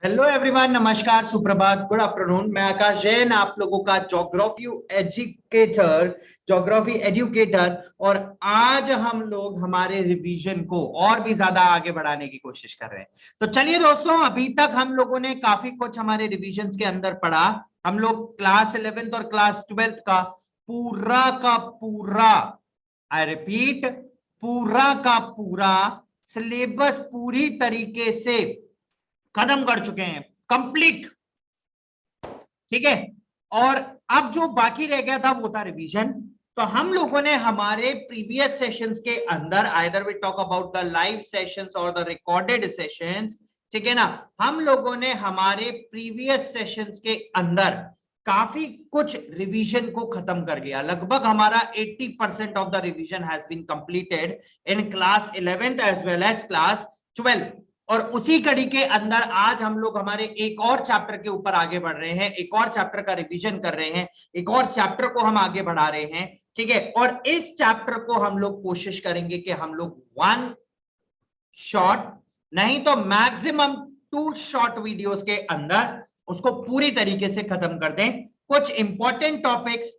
Hello everyone, नमस्कार, सुप्रभात, good afternoon. मैं आकाश जैन, आप लोगों का ज्योग्राफी एजुकेटर। और आज हम लोग हमारे रिवीजन को और भी ज्यादा आगे बढ़ाने की कोशिश कर रहे हैं। तो चलिए दोस्तों, अभी तक हम लोगों ने काफी कुछ हमारे रिवीजन के अंदर पढ़ा। हम लोग क्लास 11th और क्लास 12th का पूरा, आई रिपीट, पूरा का पूरा सिलेबस पूरी तरीके से खत्म कर चुके हैं, कंप्लीट। ठीक है। और अब जो बाकी रह गया था वो था रिवीजन। तो हम लोगों ने हमारे प्रीवियस सेशंस के अंदर, either we talk about the live sessions और द रिकॉर्डेड सेशंस, ठीक है ना, हम लोगों ने हमारे प्रीवियस सेशंस के अंदर काफी कुछ रिवीजन को खत्म कर लिया। लगभग हमारा 80% of the revision has been completed in class 11th as well as class 12th। और उसी कड़ी के अंदर आज हम लोग हमारे एक और चैप्टर के ऊपर आगे बढ़ रहे हैं, एक और चैप्टर का रिवीजन कर रहे हैं, एक और चैप्टर को हम आगे बढ़ा रहे हैं। ठीक है। और इस चैप्टर को हम लोग कोशिश करेंगे कि हम लोग 1 शॉर्ट नहीं तो मैक्सिमम 2 शॉर्ट वीडियोस के अंदर उसको पूरी तरीके से खत्म कर दें। कुछ important topics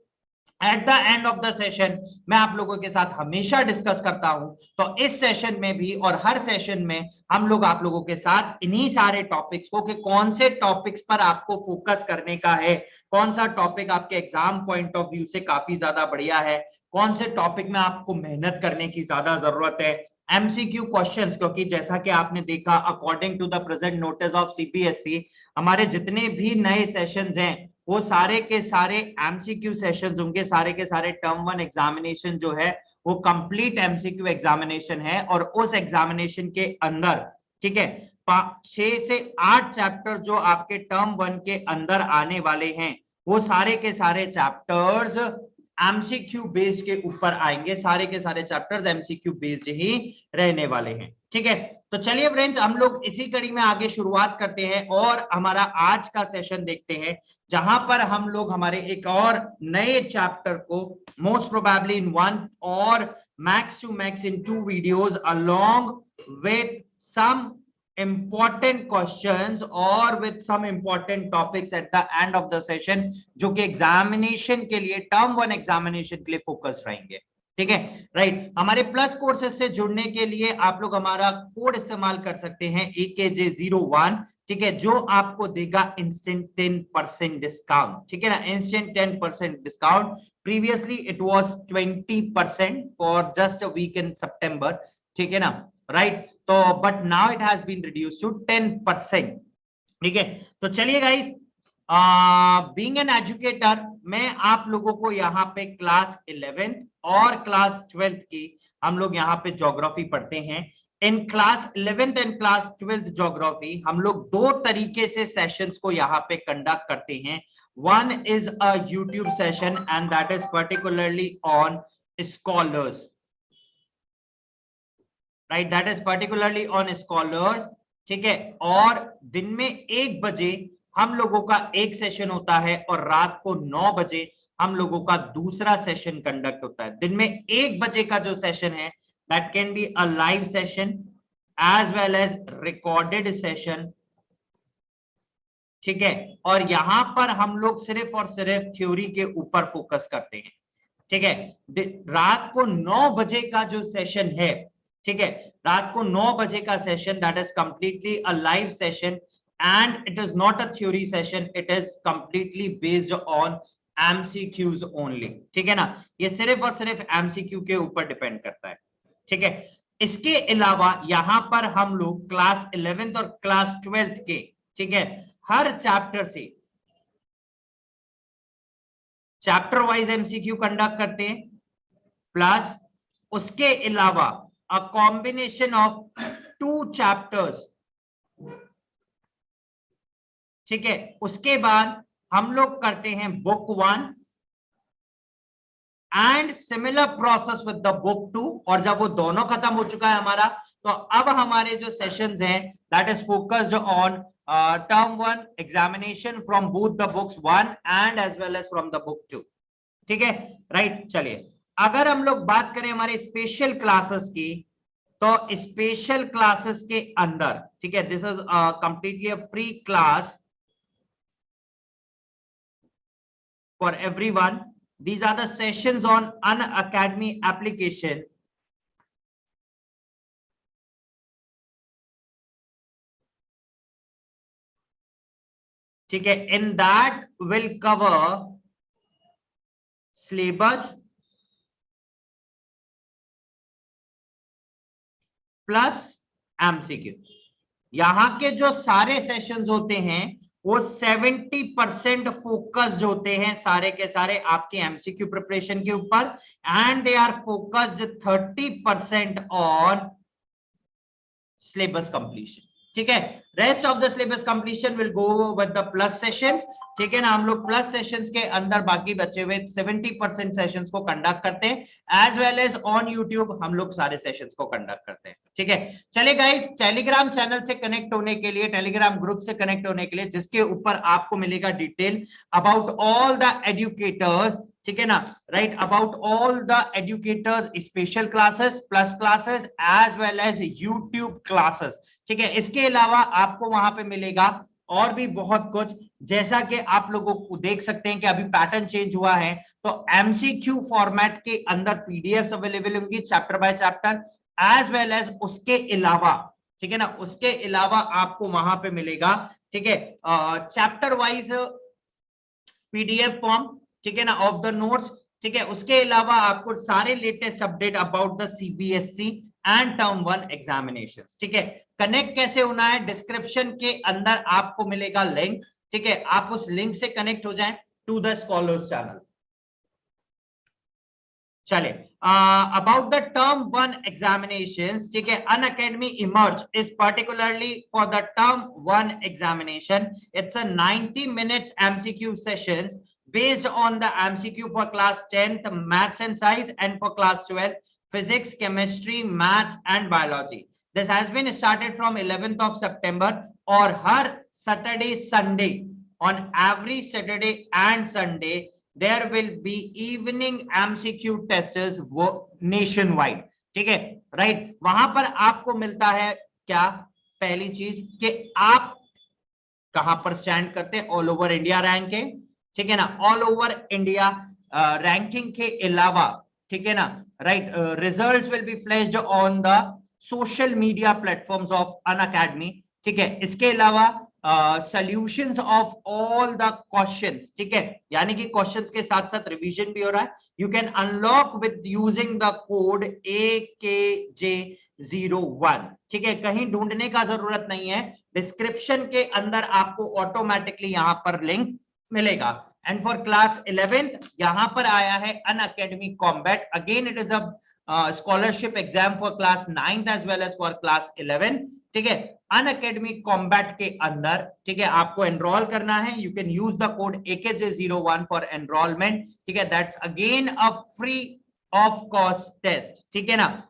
at the end of the session मैं आप लोगों के साथ हमेशा डिस्कस करता हूं। तो इस सेशन में भी और हर सेशन में हम लोग आप लोगों के साथ इन्हीं सारे टॉपिक्स को, कि कौन से टॉपिक्स पर आपको फोकस करने का है, कौन सा टॉपिक आपके एग्जाम पॉइंट ऑफ व्यू से काफी ज्यादा बढ़िया है, कौन से टॉपिक में आपको मेहनत करने की ज्यादा जरूरत है। एमसीक्यू क्वेश्चंस, क्योंकि जैसा कि आपने देखा, according to the present notice of CBSE, हमारे जितने भी नए सेशंस हैं वो सारे के सारे एमसीक्यू सेशंस होंगे। सारे के सारे टर्म 1 एग्जामिनेशन जो है वो कंप्लीट एमसीक्यू एग्जामिनेशन है। और उस एग्जामिनेशन के अंदर, ठीक है, 6 से 8 चैप्टर जो आपके टर्म 1 के अंदर आने वाले हैं वो सारे के सारे चैप्टर्स एमसीक्यू बेस्ड के ऊपर आएंगे। सारे के सारे चैप्टर्स एमसीक्यू बेस्ड ही रहने वाले हैं। ठीक है। तो चलिए फ्रेंड्स, हम लोग इसी कड़ी में आगे शुरुआत करते हैं और हमारा आज का सेशन देखते हैं, जहां पर हम लोग हमारे एक और नए चैप्टर को मोस्ट प्रोबेबली इन 1 और max to max in 2 videos along with some important questions और with some important topics at the end of the session, जो कि एग्जामिनेशन के लिए, टर्म 1 एग्जामिनेशन के लिए फोकस रहेंगे। ठीक है, राइट। हमारे प्लस कोर्सेज से जुड़ने के लिए आप लोग हमारा कोड इस्तेमाल कर सकते हैं AKJ01, ठीक है, जो आपको देगा इंस्टेंट 10% डिस्काउंट। ठीक है ना, instant 10% discount. Previously it was 20% for just a week in September. ठीक है ना, राइट। तो but now it has been reduced to 10%। ठीक है। तो चलिए गाइस, बीइंग एन एजुकेटर, मैं आप लोगों को यहाँ पे क्लास 11th और क्लास 12th की हम लोग यहाँ पे ज्योग्राफी पढ़ते हैं। इन class 11th and class 12th geography हम लोग 2 तरीके से सेशंस को यहाँ पे कंडक्ट करते हैं। One is a YouTube session and that is particularly on scholars, right, that is particularly on scholars. ठीक है। और दिन में 1 बजे हम लोगों का एक सेशन होता है और रात को 9 बजे हम लोगों का दूसरा सेशन कंडक्ट होता है। दिन में 1 बजे का जो सेशन है that can be a live session as well as recorded session. ठीक है। और यहां पर हम लोग सिर्फ और सिर्फ थ्योरी के ऊपर फोकस करते हैं। ठीक है। रात को 9 बजे का जो सेशन है, ठीक है, रात को 9 बजे का session that is completely a live session and it is not a theory session, it is completely based on MCQs only. ठीक है ना, ये सिर्फ और सिर्फ एमसीक्यू के ऊपर डिपेंड करता है। ठीक है। इसके अलावा यहां पर हम लोग क्लास 11th और क्लास 12th के, ठीक है, हर चैप्टर से चैप्टर वाइज एमसीक्यू कंडक्ट करते हैं, प्लस उसके अलावा a combination of 2 chapters। ठीक है। उसके बाद हम लोग करते हैं book 1 and similar process with the book 2। और जब वो दोनों खत्म हो चुका है हमारा, तो अब हमारे जो सेशंस हैं that is focused on term 1 examination from both the books 1 and as well as from the book 2। ठीक है, राइट। चलिए, अगर हम लोग बात करें हमारे स्पेशल क्लासेस की, तो स्पेशल क्लासेस के अंदर, ठीक है, this is completely a free class for everyone. These are the sessions on Unacademy application. ठीक है, in that will cover syllabus plus MCQ. यहां के जो सारे सेशंस होते हैं वो 70% फोकस्ड होते हैं सारे के सारे आपके एमसीक्यू प्रिपरेशन के ऊपर, and they are focused 30% on syllabus completion. ठीक है, rest of the syllabus completion will go with the plus sessions. ठीक है ना, हम लोग प्लस सेशंस के अंदर बाकी बचे हुए 70% सेशंस को कंडक्ट करते हैं, as well as on YouTube हम लोग सारे सेशंस को कंडक्ट करते हैं. ठीक है, चलिए गाइस, टेलीग्राम चैनल से कनेक्ट होने के लिए, टेलीग्राम ग्रुप से कनेक्ट होने के लिए, जिसके ऊपर आपको मिलेगा detail about all the educators, ठीक है ना, right, about all the educators, special classes, plus classes, as well as YouTube classes. ठीक है, इसके अलावा आपको वहां पे मिलेगा और भी बहुत कुछ, जैसा कि आप लोगों को देख सकते हैं कि अभी पैटर्न चेंज हुआ है, तो एमसीक्यू फॉर्मेट के अंदर पीडीएफ अवेलेबल होंगी chapter by chapter, as well as उसके अलावा, ठीक है ना, उसके अलावा आपको वहां पे मिलेगा, ठीक है, चैप्टर वाइज पीडीएफ फॉर्म, ठीक है ना, ऑफ द नोट्स. ठीक है, उसके अलावा आपको सारे latest update about the CBSE and term 1 examinations. ठीक है, कनेक्ट कैसे होना है, डिस्क्रिप्शन के अंदर आपको मिलेगा लिंक. ठीक है, आप उस लिंक से कनेक्ट हो जाएं टू द स्कॉलर्स चैनल. चले, अबाउट द टर्म 1 एग्जामिनेशंस. ठीक है, Unacademy emerge is particularly for the term 1 examination. It's a 90 minutes MCQ sessions based on the MCQ for class 10th maths and science, and for class 12th physics, chemistry, maths and biology. This has been started from 11th of September, और हर Saturday Sunday, on every Saturday and Sunday there will be evening MCQ tests nationwide. ठीक है, right, वहां पर आपको मिलता है क्या, पहली चीज कि आप कहां पर स्टैंड करते हैं, ऑल ओवर इंडिया रैंक है. ठीक है ना, ऑल ओवर इंडिया रैंकिंग के अलावा, ठीक है ना, right, results will be flashed on the social media platforms of Unacademy. ठीक है, इसके अलावा solutions of all the questions. ठीक है, यानी कि क्वेश्चंस के साथ साथ रिवीजन भी हो रहा है. You can unlock with using the code AKJ01. ठीक है, कहीं ढूंढने का जरूरत नहीं है, डिस्क्रिप्शन के अंदर आपको ऑटोमेटिकली यहां पर लिंक मिलेगा. एंड फॉर क्लास 11th यहां पर आया है Unacademy combat. Again it is a scholarship exam for class 9th as well as for class 11. ठीक है, अनअकैडमी कॉम्बैट के अंदर, ठीक है, आपको एनरोल करना है. You can use the code AKJ01 for enrolment. ठीक है, that's again a free of cost test. ठीक है ना,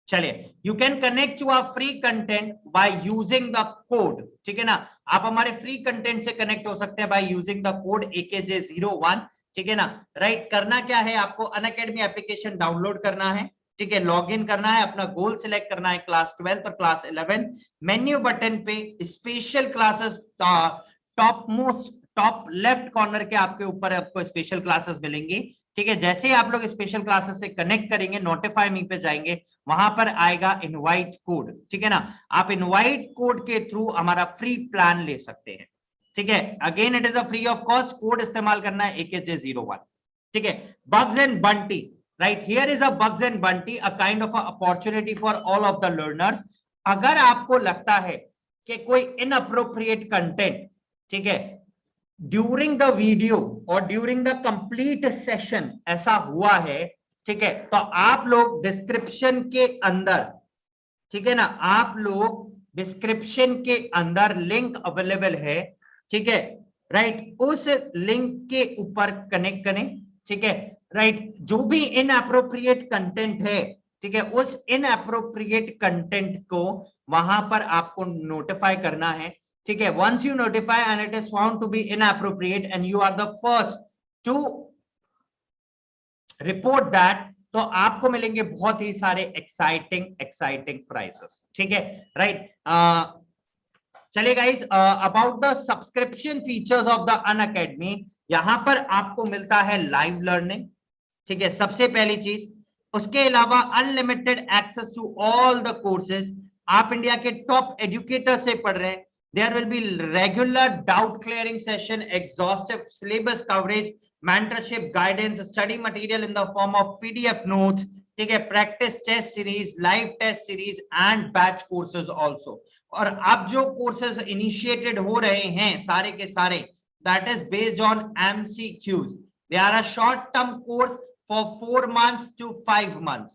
चलिए, you can connect to our free content by using the code. ठीक है ना, आप हमारे फ्री कंटेंट से कनेक्ट हो सकते हैं bye using the code AKJ01. ठीक है ना, राइट, करना क्या है, आपको अनअकैडमी एप्लीकेशन डाउनलोड करना है. ठीक है, लॉग इन करना है, अपना गोल सिलेक्ट करना है, क्लास 12th और क्लास 11th. मेन्यू बटन पे special classes, top most top left corner के आपके ऊपर आपको स्पेशल क्लासेस मिलेंगी. ठीक है, जैसे ही आप लोग स्पेशल क्लासेस से कनेक्ट करेंगे, नोटिफाई मी पे जाएंगे, वहां पर आएगा इनवाइट कोड. ठीक है ना, आप इनवाइट कोड के थ्रू हमारा फ्री प्लान ले सकते हैं. ठीक है, again it is a free of cost. Code इस्तेमाल करना है AKJ01. ठीक है, bugs and Bunty, right, here is a bugs and Bunty, a kind of opportunity for all of the learners. अगर आपको लगता है कि कोई इनअप्रोप्रिएट कंटेंट, ठीक है, ड्यूरिंग द वीडियो और ड्यूरिंग द कंप्लीट सेशन ऐसा हुआ है, ठीक है, तो आप लोग डिस्क्रिप्शन के अंदर, ठीक है ना, आप लोग डिस्क्रिप्शन के अंदर लिंक अवेलेबल है. ठीक है, राइट, उस लिंक के ऊपर कनेक्ट करें. ठीक है, राइट, जो भी इनअप्रोप्रिएट कंटेंट है, ठीक है, उस इनअप्रोप्रिएट कंटेंट को वहां पर आपको नोटिफाई करना है. ठीक है, once you notify and it is found to be inappropriate and you are the first to report that, तो आपको मिलेंगे बहुत ही सारे एक्साइटिंग प्राइसेस, ठीक है, राइट। चलिए guys, about the subscription features of the Unacademy, यहां पर आपको मिलता है लाइव लर्निंग, ठीक है, सबसे पहली चीज। उसके अलावा unlimited access to all the courses, आप इंडिया के टॉप एजुकेटर से पढ़ रहे हैं। There will be regular doubt clearing session, exhaustive syllabus coverage, mentorship, guidance, study material in the form of PDF notes, ठीक है, practice test series, live test series and batch courses also. और अब जो courses initiated हो रहे हैं सारे के सारे, that is based on MCQs. They are a short term course for 4 months to 5 months.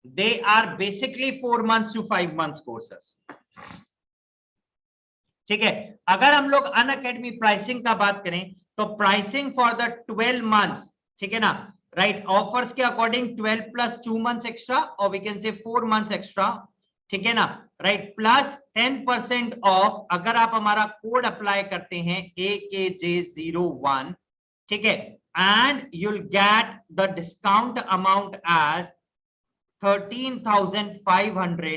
They are basically 4 months to 5 months courses. ठीक है, अगर हम लोग अनअकैडमी प्राइसिंग का बात करें तो प्राइसिंग फॉर द 12 मंथ्स, ठीक है ना, राइट, ऑफर्स के अकॉर्डिंग 12 प्लस 2 मंथ्स एक्स्ट्रा, और वी कैन से 4 मंथ्स एक्स्ट्रा, ठीक है ना, राइट, प्लस 10% ऑफ अगर आप हमारा कोड अप्लाई करते हैं AKJ01, ठीक है, and you'll get the discount amount as 13,500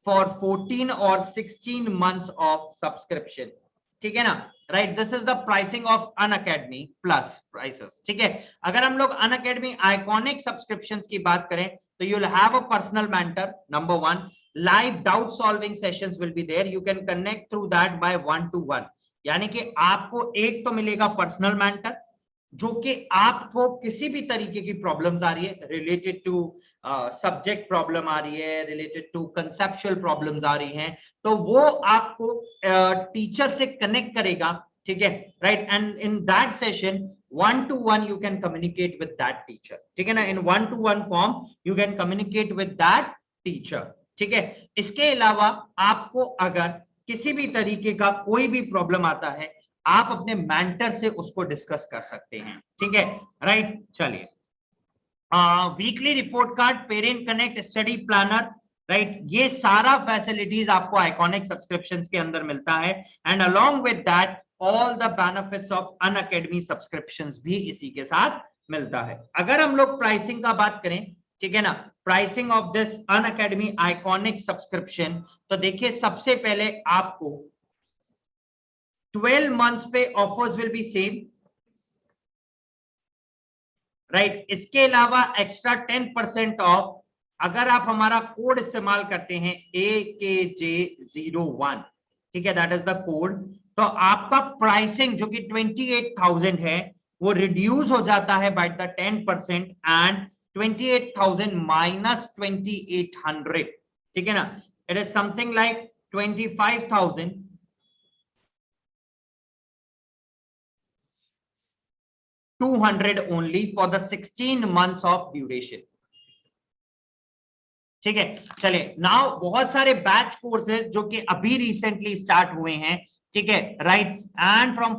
for 14 or 16 months of subscription, ठीक है ना, right. This is the pricing of Unacademy plus prices, ठीक है। अगर हम लोग अनअकैडमी आइकॉनिक सब्सक्रिप्शंस की बात करें तो you'll have a personal mentor, number 1, live doubt solving sessions will be there, you can connect through that by 1-to-1, यानी कि आपको एक तो मिलेगा पर्सनल मेंटर, जो कि आपको किसी भी तरीके की प्रॉब्लम्स आ रही है रिलेटेड टू सब्जेक्ट, प्रॉब्लम आ रही है रिलेटेड टू कंसेप्चुअल प्रॉब्लम्स आ रही हैं, तो वो आपको टीचर से कनेक्ट करेगा, ठीक है, right. And in that session 1-to-1 you can communicate with that teacher, ठीक है ना, इन 1-to-1 form you can communicate with that teacher, ठीक है। इसके अलावा आपको अगर किसी भी तरीके का कोई भी प्रॉब्लम आता है, आप अपने मेंटर से उसको डिस्कस कर सकते हैं, ठीक है, राइट। चलिए, weekly report card, parent connect, study planner, right, ये सारा फैसिलिटीज आपको आइकॉनिक सब्सक्रिप्शंस के अंदर मिलता है, and along with that all the benefits of Unacademy subscriptions भी इसी के साथ मिलता है। अगर हम लोग प्राइसिंग का बात करें, ठीक है ना, pricing of this Unacademy iconic subscription, तो देखिए सबसे पहले आपको 12 months पे offers will be same, right. इसके अलावा एक्स्ट्रा 10% ऑफ अगर आप हमारा कोड इस्तेमाल करते हैं AKJ01, ठीक है, दैट इज द कोड, तो आपका प्राइसिंग जो कि 28,000 है वो रिड्यूस हो जाता है बाय द 10%, एंड 28,000 माइनस 2,800, ठीक है ना, it is something like 25,000 200 only for the 16 months of duration, ठीक है। चलिए, नाउ बहुत सारे बैच कोर्सेज जो कि अभी रिसेंटली स्टार्ट हुए हैं, ठीक है, right, and from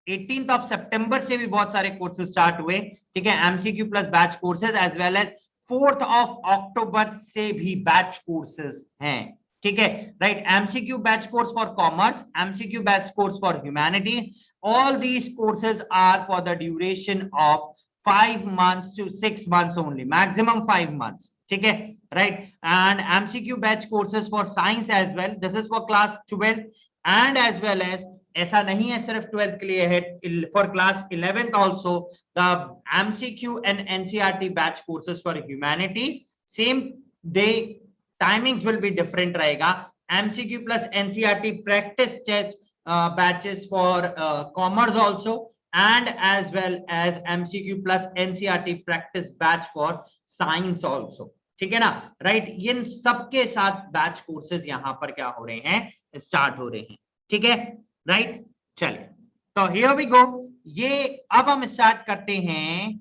18th of September से भी बहुत सारे कोर्सेज स्टार्ट हुए, ठीक है, MCQ plus batch courses, as well as 4th of October से भी बैच कोर्सेज हैं, ठीक है, right. MCQ batch course for commerce, MCQ batch course for humanities, all these courses are for the duration of 5 months to 6 months only, maximum 5 months, ठीक है, right। and MCQ batch courses for science as well, this is for class 12, and as well as ऐसा नहीं है सिर्फ 12th के लिए है, for class 11th also the MCQ and NCERT batch courses for humanities, same day timings will be different रहेगा, MCQ plus NCERT practice test batches for commerce also, and as well as MCQ plus NCERT practice batch for science also, ठीक है ना, right. इन सबके साथ batch courses यहां पर क्या हो रहे हैं, स्टार्ट हो रहे हैं, ठीक है, राइट। चलिए, तो हियर वी गो, ये अब हम स्टार्ट करते हैं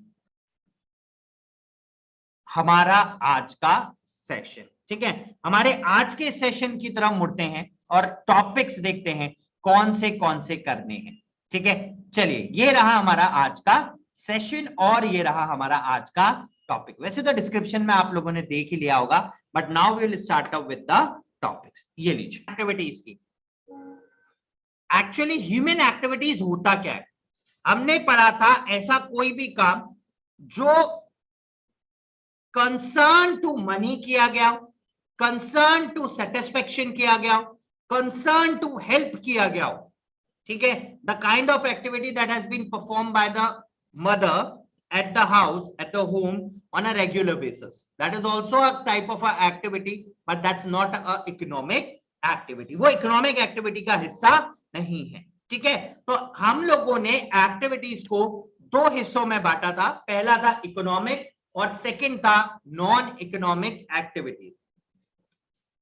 हमारा आज का सेशन, ठीक है। हमारे आज के सेशन की तरफ मुड़ते हैं और टॉपिक्स देखते हैं कौन से करने हैं, ठीक है। चलिए, ये रहा हमारा आज का सेशन और ये रहा हमारा आज का टॉपिक। वैसे तो डिस्क्रिप्शन में आप लोगों ने देख ही लिया होगा, but now we will start up with the topics. ये लीजिए एक्टिविटीज की। एक्चुअली ह्यूमन एक्टिविटीज होता क्या है, हमने पढ़ा था ऐसा कोई भी काम जो कंसर्न टू मनी किया गया, कंसर्न टू सेटिस्फेक्शन किया गया, कंसर्न टू हेल्प किया गया हो, ठीक है, the kind of activity that has been perform by the mother at the house, at the home on a regular basis. That is also a type of a activity, but that's not a economic activity. वो economic activity का हिस्सा नहीं है, ठीक है। तो हम लोगों ने एक्टिविटीज को दो हिस्सों में बांटा था, पहला था इकोनॉमिक और सेकंड था non economic activities.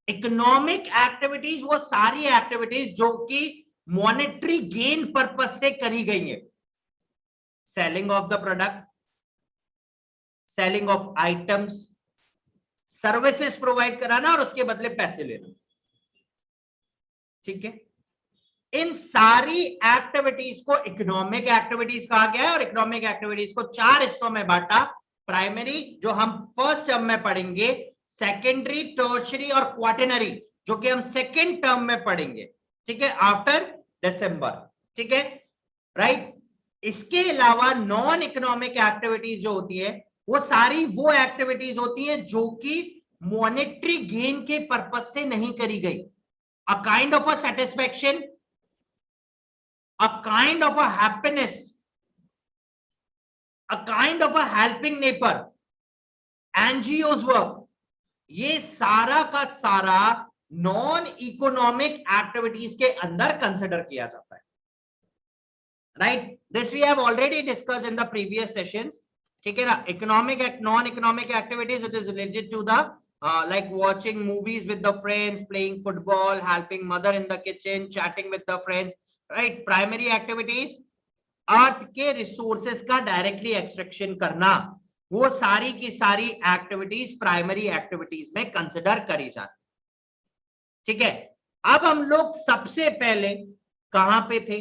Economic activities वो सारी एक्टिविटीज जो कि मॉनेटरी गेन पर्पस से करी गई है, selling of the product, selling of items, services provide कराना और उसके बदले पैसे लेना, ठीक है। इन सारी एक्टिविटीज को इकोनॉमिक एक्टिविटीज कहा गया है और इकोनॉमिक एक्टिविटीज को चार हिस्सों में बांटा, प्राइमरी जो हम फर्स्ट टर्म में पढ़ेंगे, सेकेंडरी, टर्शियरी और क्वार्टरनरी जो कि हम सेकेंड टर्म में पढ़ेंगे, ठीक है, आफ्टर दिसंबर, ठीक है, राइट। इसके अलावा नॉन इकोनॉमिक एक्टिविटीज जो होती है वो सारी वो एक्टिविटीज होती हैं जो कि मॉनेटरी गेन के पर्पस से नहीं करी गई, अ kind of a satisfaction, a kind of a happiness, a kind of a helping neighbour, NGOs work, ये सारा का सारा नॉन इकोनॉमिक एक्टिविटीज के अंदर कंसिडर किया जाता है, right. This we have already discussed in the previous sessions, ठीक है ना। Economic non economic activities it is related to the like watching movies with the friends, playing football, helping mother in the kitchen, chatting with the friends, right. Primary activities अर्थ के resources का directly extraction करना, वो सारी की सारी activities primary activities में consider करी जाती, ठीक है। अब हम लोग सबसे पहले कहां पे थे,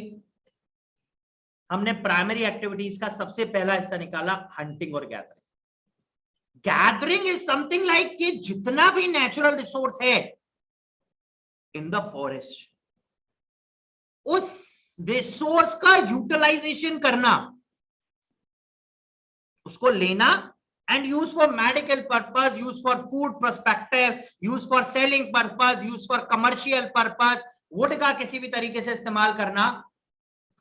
हमने प्राइमरी एक्टिविटीज का सबसे पहला हिस्सा निकाला हंटिंग और gathering. Gathering is something like कि जितना भी नेचुरल रिसोर्स है इन द फॉरेस्ट, उस रिसोर्स का यूटिलाइजेशन करना, उसको लेना and use for medical purpose, use for food perspective, use for selling purpose, use for commercial purpose, wood का किसी भी तरीके से इस्तेमाल करना,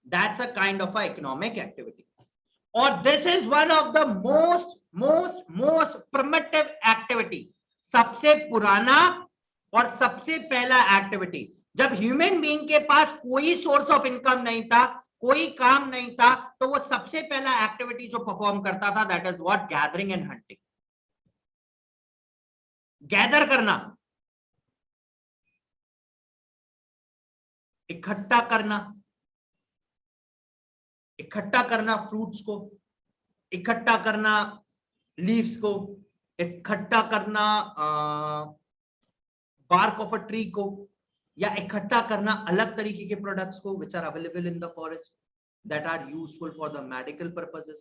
that's a kind of a economic activity. और this is one of the most primitive activity, सबसे पुराना और सबसे पहला एक्टिविटी। जब ह्यूमन बीइंग के पास कोई सोर्स ऑफ इनकम नहीं था, कोई काम नहीं था, तो वो सबसे पहला एक्टिविटी जो परफॉर्म करता था that is what, gathering and hunting. Gather करना, इकट्ठा करना, इकट्ठा करना फ्रूट्स को, इकट्ठा करना लीव्स को, इकट्ठा करना बार्क ऑफ अ ट्री को, या इकट्ठा करना अलग तरीके के प्रोडक्ट्स को which are available in the forest that are useful for the medical purposes.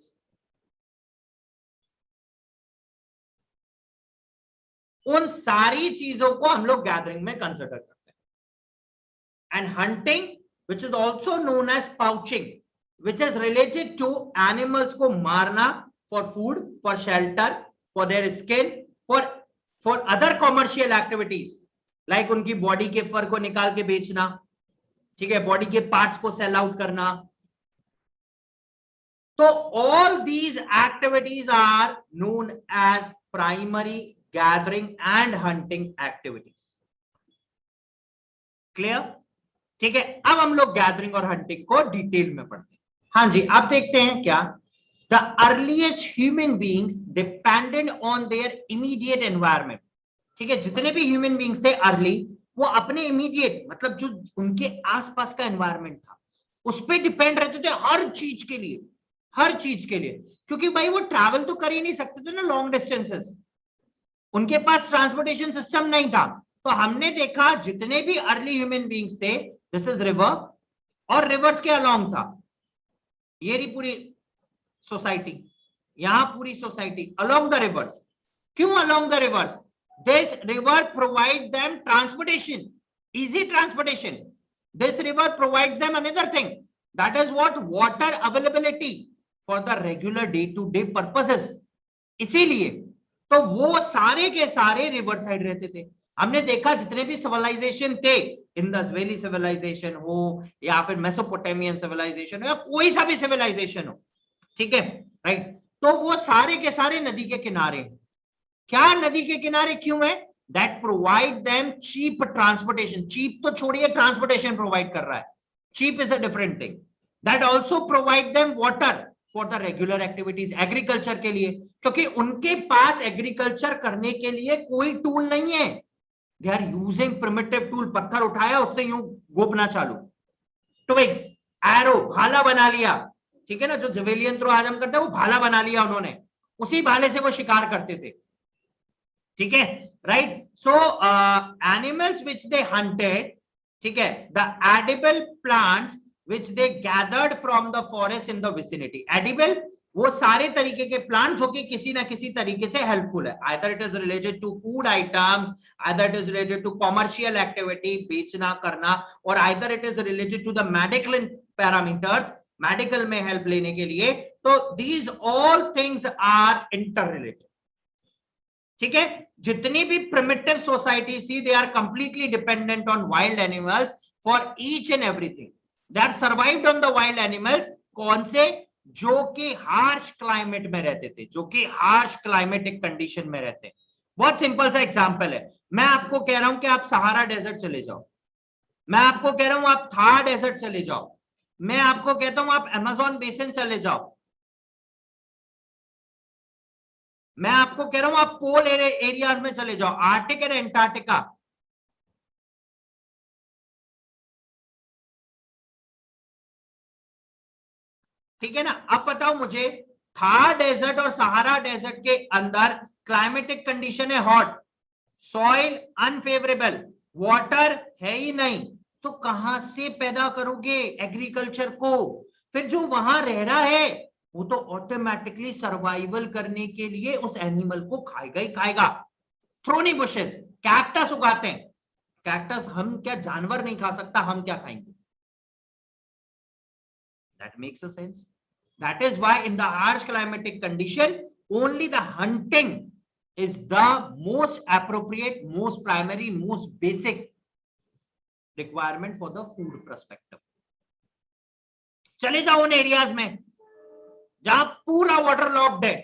उन सारी चीजों को हम लोग गैदरिंग में कंसिडर करते हैं। And hunting which is also known as poaching, which is related to animals को मारना for food, for shelter, for their skin, for other commercial activities like उनकी बॉडी के फर को निकाल के बेचना, ठीक है, बॉडी के पार्ट्स को सेल आउट करना। तो all these activities are known as primary gathering and hunting activities. Clear, ठीक है। अब हम लोग गैदरिंग और हंटिंग को डिटेल में पढ़ते हैं। हाँ जी, अब देखते हैं क्या, the earliest human beings depended on their immediate environment, ठीक है। जितने भी ह्यूमन बीइंग्स थे अर्ली, वो अपने इमीडिएट मतलब जो उनके आसपास का एनवायरमेंट था उस पर डिपेंड रहते थे हर चीज के लिए, हर चीज के लिए, क्योंकि भाई वो ट्रैवल तो कर ही नहीं सकते थे ना लॉन्ग डिस्टेंसेस, उनके पास ट्रांसपोर्टेशन सिस्टम नहीं था। तो हमने देखा जितने भी अर्ली ह्यूमन बीइंग्स थे, दिस इज रिवर, और रिवर्स के अलोंग था, ये रही पूरी सोसाइटी, यहां पूरी सोसाइटी अलोंग द रिवर्स। क्यों along the reverse? This river provide them transportation, easy transportation. This river provides them another thing, that is what water availability for the regular day to day purposes. इसीलिए तो वो सारे के सारे river side रहते थे। हमने देखा जितने भी सिविलाइजेशन थे, इंडस वैली सिविलाइजेशन हो या फिर मेसोपोटामियन सिविलाइजेशन हो या कोई सा भी सिविलाइजेशन हो, ठीक है, राइट, तो वो सारे के सारे नदी के किनारे। क्या नदी के किनारे क्यों है? That provide them cheap transportation. Cheap तो छोड़िए, ट्रांसपोर्टेशन प्रोवाइड कर रहा है, cheap is a different thing. That also provide them water for the regular activities, agriculture के लिए, क्योंकि उनके पास एग्रीकल्चर करने के लिए कोई टूल नहीं है। They are using primitive tool, पत्थर उठाया उससे यूं गोपना चालू, ट्विग्स, एरो, भाला बना लिया, ठीक है ना, जो जवेलियन थ्रो आज हम करते हैं वो भाला बना लिया उन्होंने, उसी भाले से वो शिकार करते थे, ठीक है, right. So animals which they hunted, ठीक है, the edible plants which they gathered from the forest in the vicinity. Edible वो सारे तरीके के प्लांट जो कि किसी ना किसी तरीके से हेल्पफुल है, either it is related to food items, either it is related to commercial activity, बेचना करना, और either it is related to the medical parameters, medical में हेल्प लेने के लिए। तो these all things are interrelated, ठीक है। जितनी भी प्रिमिटिव सोसाइटीज थी, they are completely dependent on wild animals for each and everything. They are survived on the wild animals. कौन से? जो कि हार्श क्लाइमेट में रहते थे, जो कि हार्श क्लाइमेटिक कंडीशन में रहते हैं। बहुत सिंपल सा एग्जांपल है, मैं आपको कह रहा हूं कि आप सहारा डेजर्ट चले जाओ, मैं आपको कह रहा हूं आप थार डेजर्ट चले जाओ, मैं आपको कहता हूं आप अमेज़न बेसिन चले जाओ, मैं आपको कह रहा हूं आप पोल एरियाज में चले जाओ, आर्टिक एंड एंटार्क्टिका, ठीक है ना। अब बताओ मुझे, थार डेजर्ट और सहारा डेजर्ट के अंदर क्लाइमेटिक कंडीशन है हॉट, सॉइल अनफेवरेबल, वाटर है ही नहीं, तो कहां से पैदा करोगे एग्रीकल्चर को? फिर जो वहां रह रहा है वो तो ऑटोमेटिकली सर्वाइवल करने के लिए उस एनिमल को खाएगा ही खाएगा। थ्रोनी बुशेस, कैक्टस उगाते हैं, कैक्टस हम क्या जानवर नहीं खा सकता, हम क्या खाएंगे? That makes a sense. That is why in the harsh climatic condition, only the hunting is the most appropriate, most primary, most basic requirement for the food perspective. चले जाओ उन एरियाज में जहां पूरा वाटर लॉक्ड है,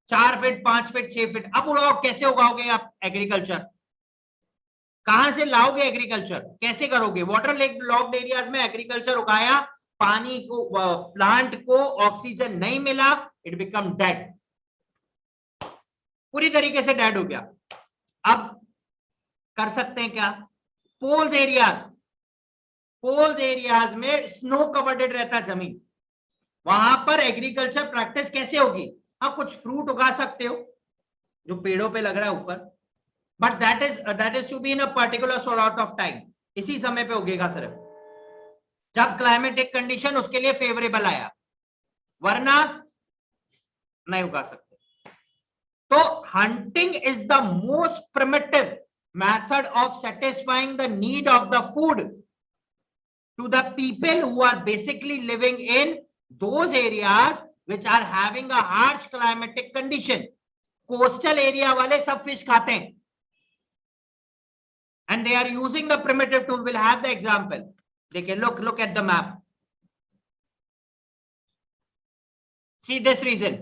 4 feet 5 feet 6 feet, अब उगाओ, कैसे उगाओगे आप एग्रीकल्चर? कहां से लाओगे एग्रीकल्चर? कैसे करोगे? वाटर लॉक्ड एरियाज में एग्रीकल्चर उगाया, पानी को, प्लांट को ऑक्सीजन नहीं मिला, इट बिकम डेड, पूरी तरीके से डेड हो गया। अब कर सकते हैं क्या? पोल्स एरियाज, पोल्स एरियाज में स्नो कवर्ड रहता जमीन, वहां पर एग्रीकल्चर प्रैक्टिस कैसे होगी? हाँ, कुछ फ्रूट उगा सकते हो जो पेड़ों पे लग रहा है ऊपर, but that is to be in a particular sort of time, इसी समय पे उगेगा सिर्फ जब क्लाइमेटिक कंडीशन उसके लिए फेवरेबल आया, वरना नहीं उगा सकते। तो hunting is the most primitive method of satisfying the need of the food to the people who are basically living in those areas which are having a harsh climatic condition. Coastal area वाले सब fish खाते हैं and they are using the primitive tool. Will have the example. देखिए, look at the map. See this region,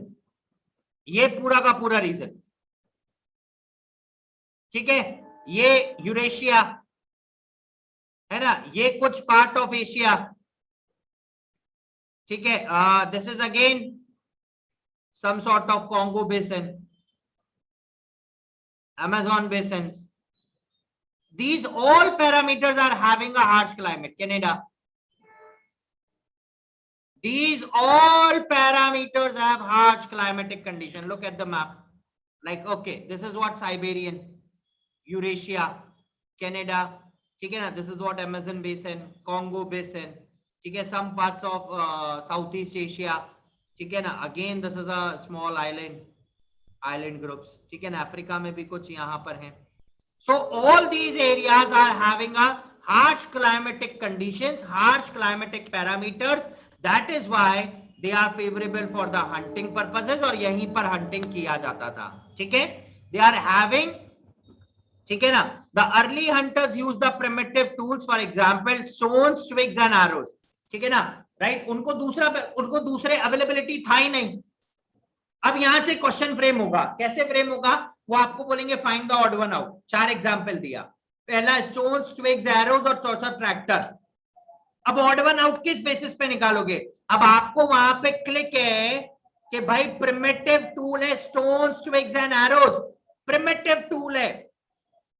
ये पूरा का पूरा reason, ठीक है, ये यूरेशिया है ना, ये कुछ पार्ट ऑफ एशिया, ठीक है, this is again some sort of Congo basin, Amazon basin. These all parameters are having a harsh climate. Canada, these all parameters have harsh climatic condition. Look at the map. Like, okay, this is what Siberian, Eurasia, Canada, ठीक है ना, this is what Amazon basin, Congo basin, ठीक है, some parts of Southeast Asia, ठीक है ना, again this is a small island groups, ठीक है ना, अफ्रीका में भी कुछ यहाँ पर हैं। So all these areas are having a harsh climatic conditions, harsh climatic parameters. That is why they are favorable for the hunting purposes और यहीं पर hunting किया जाता था. ठीक है? They are having, ठीक है ना, the early hunters use the primitive tools, for example stones, twigs and arrows. ठीक है ना, राइट? उनको दूसरे अवेलेबिलिटी था ही नहीं. अब यहां से क्वेश्चन फ्रेम होगा. कैसे फ्रेम होगा? वो आपको बोलेंगे find the odd one out. 4 example दिया. पहला स्टोन्स, ट्विग्स, एरोज और चौथा ट्रैक्टर. अब ऑड वन आउट किस बेसिस पे निकालोगे? अब आपको वहां पे क्लिक है कि भाई प्रिमिटिव टूल है stones, twigs and arrows. Primitive tool है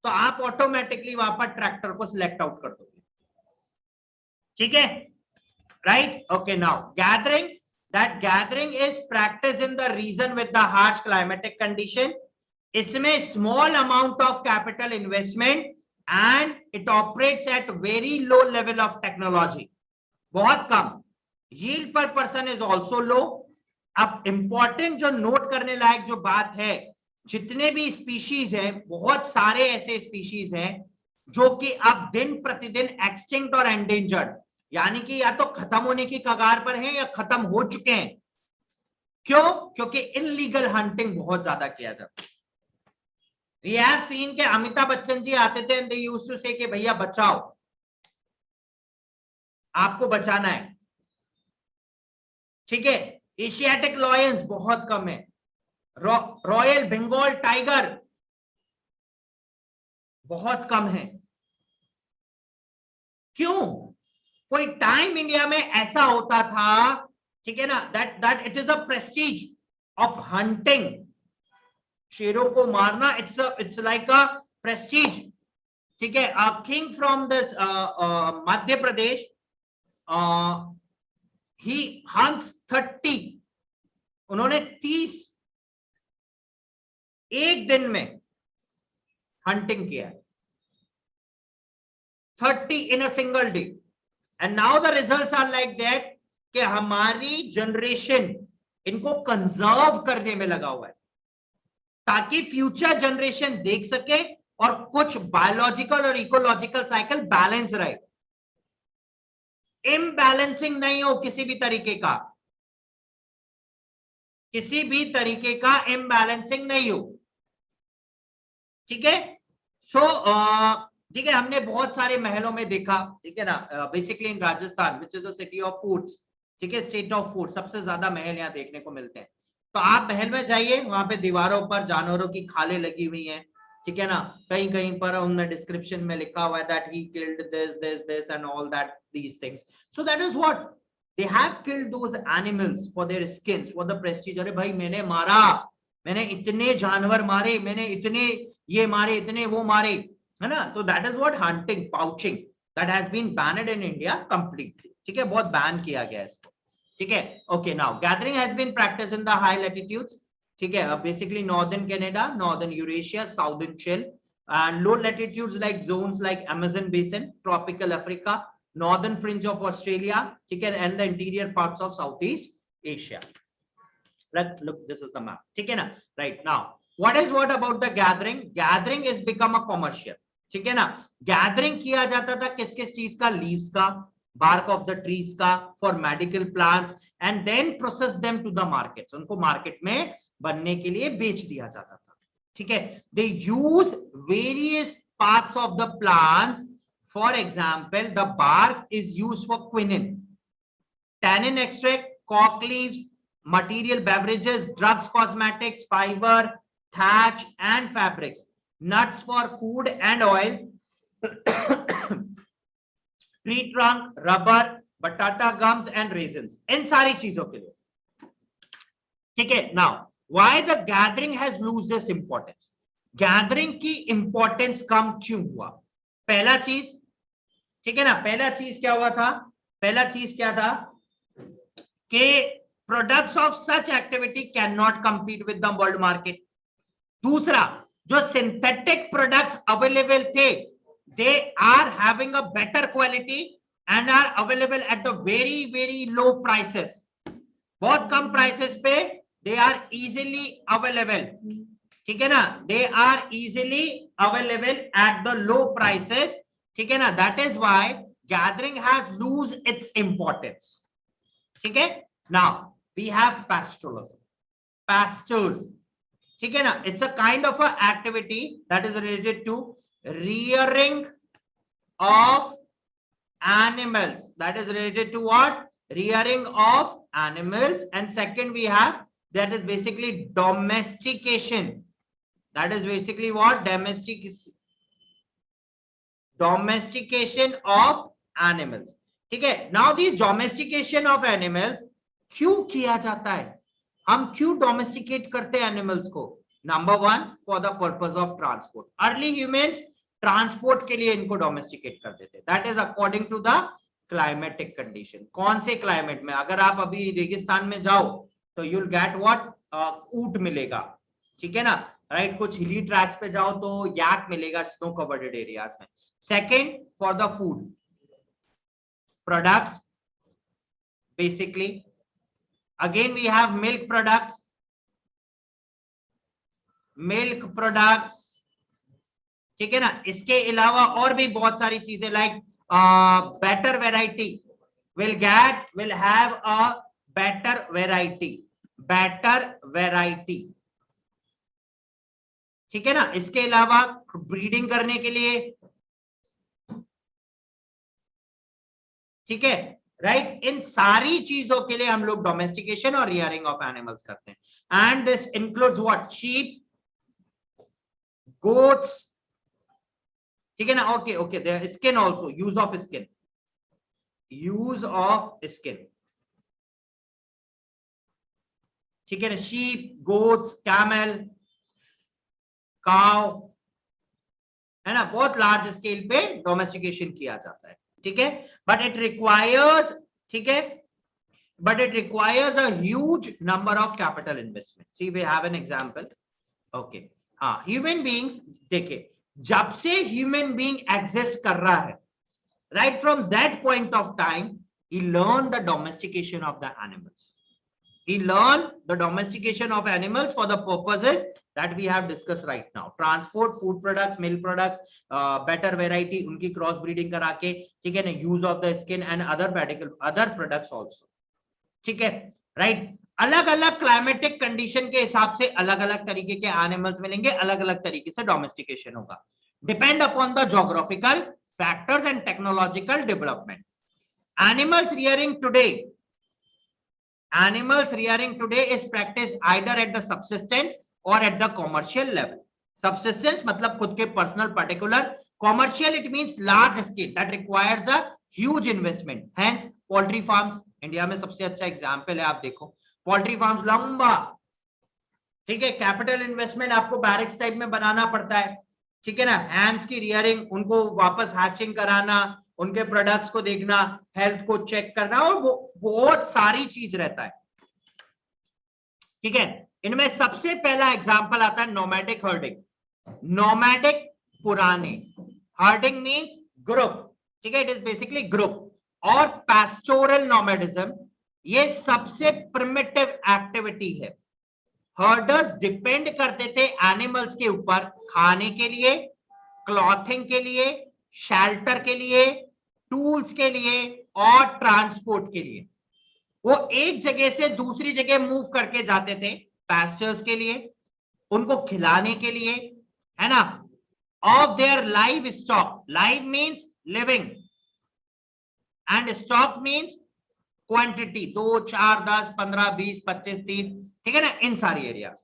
तो आप ऑटोमेटिकली वहां पर ट्रैक्टर को सिलेक्ट आउट कर दोगे. ठीक है, right? Okay, now gathering. That gathering is practiced in the region with the harsh climatic condition. इसमें small amount of capital investment and it operates at very low level of technology. बहुत कम. Yield per person is also low. अब important जो note करने लायक जो बात है, जितने भी species हैं, बहुत सारे ऐसे species हैं जो कि अब दिन प्रतिदिन extinct और endangered, यानी कि या तो खत्म होने की कगार पर हैं या खत्म हो चुके हैं. क्यों? क्योंकि इलीगल हंटिंग बहुत ज्यादा किया जाता है. We have seen कि अमिताभ बच्चन जी आते थे and they used to say कि भैया बचाओ, आपको बचाना है. ठीक है, एशियाटिक लॉयंस बहुत कम है. रॉयल बंगाल टाइगर बहुत कम है. क्यों? कोई टाइम इंडिया में ऐसा होता था, ठीक है ना, that it is a prestige of hunting. शेरों को मारना इट्स लाइक अ प्रेस्टीज. ठीक है, a king from this Madhya Pradesh, he hunts 30. उन्होंने 30 एक दिन में हंटिंग किया. 30 in a single day. And now the results are like that कि हमारी जनरेशन इनको कंजर्व करने में लगा हुआ है ताकि फ्यूचर जनरेशन देख सके और कुछ बायोलॉजिकल और इकोलॉजिकल साइकिल बैलेंस रहे. इम्बैलेंसिंग नहीं हो किसी भी तरीके का, किसी भी तरीके का इम्बैलेंसिंग नहीं हो. ठीक है, सो ठीक है, हमने बहुत सारे महलों में देखा. ठीक है ना, basically in Rajasthan which is the city of foods. ठीक है, स्टेट ऑफ फूड, सबसे ज्यादा महल यहाँ देखने को मिलते हैं. तो आप महल में जाइए, वहां पे दीवारों पर जानवरों की खालें लगी हुई हैं. ठीक है ना, कहीं कहीं पर उन्होंने डिस्क्रिप्शन में लिखा हुआ है that he killed this and all that these things. So that is what they have killed those animals for their skins, for the Prestige. अरे भाई मैंने मारा, मैंने इतने जानवर मारे, मैंने इतने ये मारे, इतने वो मारे, है ना. तो that is what hunting, poaching, that has been banned in India completely. ठीक है, बहुत बैन किया गया इसको. ठीक है, okay, now gathering has been practised in the high latitudes. ठीक है, basically northern Canada, northern Eurasia, southern Chile, and low latitudes like zones like Amazon basin, tropical Africa, northern fringe of Australia. ठीक है, and the interior parts of South East Asia. Look, this is the map. ठीक है ना, right? Now what about the gathering? Gathering is become a commercial. ठीक है ना, gathering किया जाता था किस किस चीज का? लीव्स का, bark of the trees का, for medical plants, and then process them to the markets. उनको मार्केट में बनने के लिए बेच दिया जाता था. ठीक है, they use various parts of the plants. For example, the bark is used for quinine, tannin extract, cork leaves, material beverages, drugs, cosmetics, fiber, thatch and fabrics, nuts for food and oil, tree trunk, rubber, batata gums and raisins. इन सारी चीजों के लिए. ठीक है, now why the gathering has lose this importance? Gathering की importance कम क्यों हुआ? पहला चीज, ठीक है ना, पहला चीज क्या हुआ था? पहला चीज क्या था कि products of such activity can not compete with the world market. दूसरा, जो सिंथेटिक प्रोडक्ट्स अवेलेबल थे, they are having a better quality and are available at the very very low prices. बहुत कम प्राइसेस पे दे आर इजीली अवेलेबल. ठीक है ना, they are easily available at the low prices ठीक है ना, that is why gathering has lose its importance. ठीक है, now we have pastoralism, pastures, ठीक है ना, it's a kind of a activity that is related to rearing of animals, that is related to what, rearing of animals. And second we have, that is basically domestication, that is basically what, domestication of animals। ठीक है, now this domestication of animals क्यों किया जाता है, हम क्यों domesticate करते हैं एनिमल्स को? Number one, for the purpose of transport. Early humans transport के लिए इनको डोमेस्टिकेट करते थे, that is according to the climatic condition. कौन से क्लाइमेट में, अगर आप अभी रेगिस्तान में जाओ तो यू विल गेट व्हाट, ऊंट मिलेगा, ठीक है ना, राइट। कुछ हिली ट्रैक्स पे जाओ तो याक मिलेगा स्नो कवर्ड एरियाज में। Second, for the food products basically, again we have milk products, ठीक है ना। इसके अलावा और भी बहुत सारी चीजें like better variety, will have a better variety, ठीक है ना। इसके अलावा ब्रीडिंग करने के लिए, ठीक है, राइट, इन सारी चीजों के लिए हम लोग डोमेस्टिकेशन और रियरिंग ऑफ एनिमल्स करते हैं। And this includes what, sheep, goats, ठीक है ना। Okay okay, their skin also, use of skin, ठीक है ना, शीप, गोट्स, कैमल, काउ, है ना, बहुत लार्ज स्केल पे डोमेस्टिकेशन किया जाता है, ठीक है। बट इट रिक्वायर्स, ठीक है, but it requires a huge number of capital investment. See, we have an example. Okay, हाँ, human beings, देखिए, जब से human being exist कर रहा है, right from that point of time, he learned the domestication of the animals. He learned the domestication of animals for the purposes that we have discussed right now. Transport, food products, milk products, better variety, उनकी cross breeding करा के, ठीक है ना, use of the skin and other products also. ठीक है, right. अलग अलग क्लाइमेटिक कंडीशन के हिसाब से अलग अलग तरीके के एनिमल्स मिलेंगे, अलग अलग तरीके से डोमेस्टिकेशन होगा, depend upon the geographical factors and technological development. Animals rearing today is practice either at the subsistence और at the commercial level. Subsistence मतलब खुद के personal particular, commercial it means large scale that requires a huge investment, hence poultry farms India में सबसे अच्छा example है। आप देखो पोल्ट्री फार्म्स लंबा, ठीक है, कैपिटल इन्वेस्टमेंट आपको बैरिक्स टाइप में बनाना पड़ता है, ठीक है ना, हैंड्स की रियरिंग, उनको वापस हैचिंग कराना, उनके प्रोडक्ट्स को देखना, हेल्थ को चेक करना, और वो बहुत सारी चीज रहता है, ठीक है। इनमें सबसे पहला एग्जांपल आता है नोमैडिक हर्डिंग। नोमैडिक पुराने, हर्डिंग मींस ग्रुप, ठीक है, इट इज बेसिकली ग्रुप। और पैस्टोरल नोमैडिज्म, ये सबसे प्रिमिटिव एक्टिविटी है। हर्डर्स डिपेंड करते थे एनिमल्स के ऊपर खाने के लिए, क्लॉथिंग के लिए, शेल्टर के लिए, टूल्स के लिए और ट्रांसपोर्ट के लिए। वो एक जगह से दूसरी जगह मूव करके जाते थे पैस्चर्स के लिए, उनको खिलाने के लिए, है ना, of their live stock. Live means living and stock means quantity, 2, 4, 10, 15, 20, 25, 30, ठीक है ना, इन सारी areas.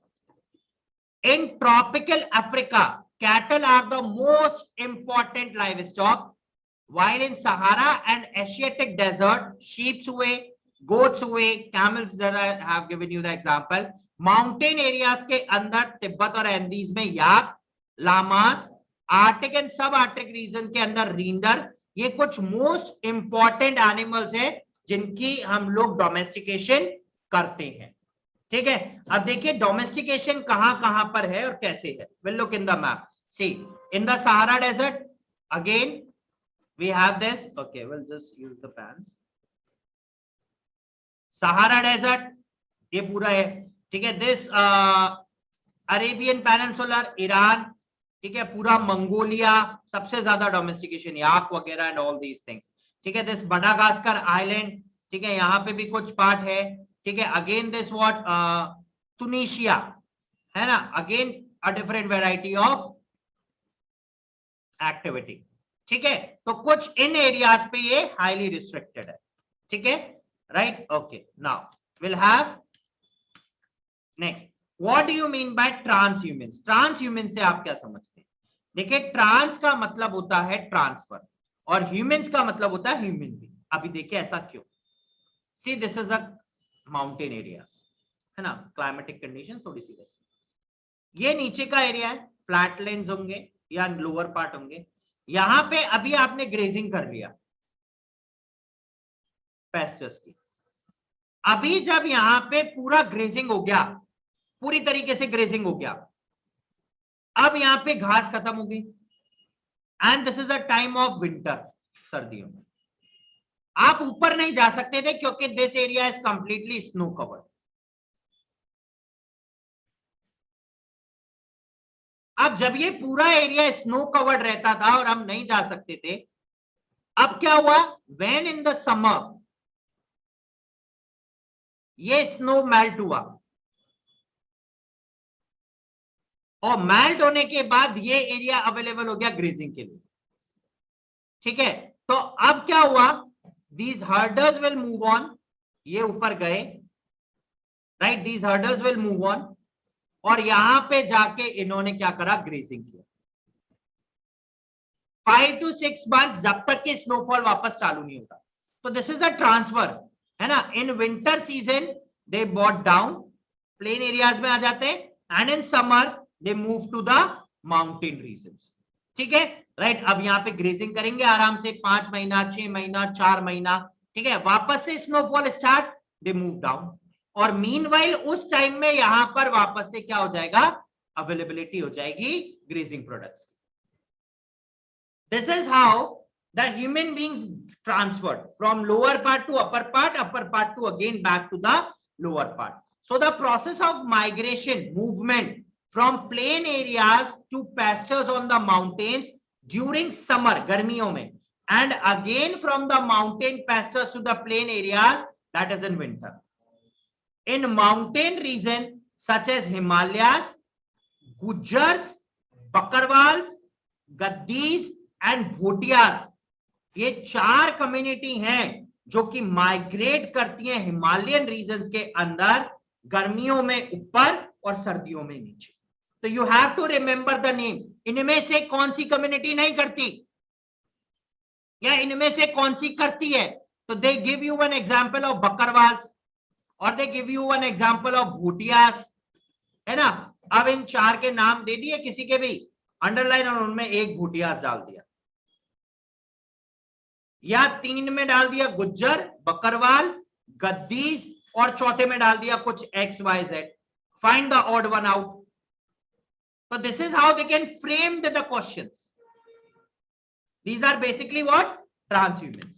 In tropical Africa cattle are the most important livestock, while in Sahara and Asiatic desert sheep हुए, goats हुए, camels that I have given you the example. Mountain areas के अंदर तिब्बत और एंडीज में याक, लामास, आर्टिक एंड सब Arctic reason के अंदर रींडर, ये कुछ मोस्ट इंपॉर्टेंट एनिमल्स है जिनकी हम लोग डोमेस्टिकेशन करते हैं, ठीक है। अब देखिए डोमेस्टिकेशन कहां कहां पर है और कैसे है। Will look in the map, see in the Sahara desert again we have this, okay, we'll just use the pan. Sahara desert ये पूरा है, ठीक है। This Arabian Peninsula, Iran, ठीक है, पूरा मंगोलिया सबसे ज्यादा डोमेस्टिकेशन, याक वगैरह एंड ऑल दीज थिंग्स, ठीक है, दिस मडागास्कर आइलैंड, ठीक है, यहाँ पे भी कुछ पार्ट है, ठीक है, अगेन दिस व्हाट तुनिशिया, है ना, again a different variety of activity, ठीक है, तो कुछ इन एरियाज पे ये हाईली रिस्ट्रिक्टेड है, ठीक है, right, okay, now will have next, what do you mean by transhumance? Transhuman से आप क्या समझते हैं? देखिए, ट्रांस का मतलब होता है ट्रांसफर और ह्यूमन्स का मतलब होता है ह्यूमन बीइंग। अभी देखिए ऐसा क्यों, see this is a mountain areas, है ना, क्लाइमेटिक कंडीशन थोड़ी सी वैसी, ये नीचे का एरिया है, फ्लैटलैंड्स होंगे या लोअर पार्ट होंगे, यहां पे अभी आपने ग्रेजिंग कर लिया पेस्चर्स की, अभी जब यहां पे पूरा ग्रेजिंग हो गया, पूरी तरीके से ग्रेजिंग हो गया, अब यहां पे घास खत्म हो गई and this is a time of winter, सर्दियों में आप ऊपर नहीं जा सकते थे क्योंकि this area is completely snow covered. अब जब ये पूरा एरिया स्नो कवर्ड रहता था और हम नहीं जा सकते थे, अब क्या हुआ, व्हेन इन द समर ये स्नो मेल्ट हुआ और मेल्ट होने के बाद ये एरिया अवेलेबल हो गया ग्रेजिंग के लिए, ठीक है, तो अब क्या हुआ, these herders will move on, ये ऊपर गए, right, these herders will move on और यहां पे जाके इन्होंने क्या करा, ग्रेजिंग किया 5 to 6 मंथ, जब तक कि स्नोफॉल वापस चालू नहीं होता। तो दिस इज द ट्रांसफर, है ना, in winter season they bought down, plain areas में आ जाते हैं and in summer they move to the mountain regions, ठीक है, राइट, अब यहाँ पे ग्रेजिंग करेंगे आराम से 5 महीना 6 महीना 4 महीना, ठीक है, वापस से snowfall start, they move down, और मीनवाइल उस टाइम में यहां पर वापस से क्या हो जाएगा, अवेलेबिलिटी हो जाएगी grazing products. This is how the human beings transferred from lower part to upper part to again back to the lower part. So the process of migration, movement from plain areas to pastures on the mountains during summer, गर्मियों में, and again from the mountain pastures to the plain areas, that is in winter. In mountain region such as Himalayas, Gujars, Bakarwals, Gaddis and Bhotias, ये 4 community हैं जो कि migrate करती हैं Himalayan regions के अंदर, गर्मियों में ऊपर और सर्दियों में नीचे। तो you have to remember the name, इनमें से कौन सी कम्युनिटी नहीं करती या इनमें से कौन सी करती है? तो they give you one example of Bakarwals और they give you one example of Bhotias, है ना। अब इन 4 के नाम दे दिए किसी के भी, अंडरलाइन, और उनमें एक भोटियास डाल दिया, या 3 में डाल दिया गुज्जर, बकरवाल, गद्दीज, और चौथे में डाल दिया कुछ XYZ, find the odd one out. So this is how they can frame the questions. These are basically what? Transhumans.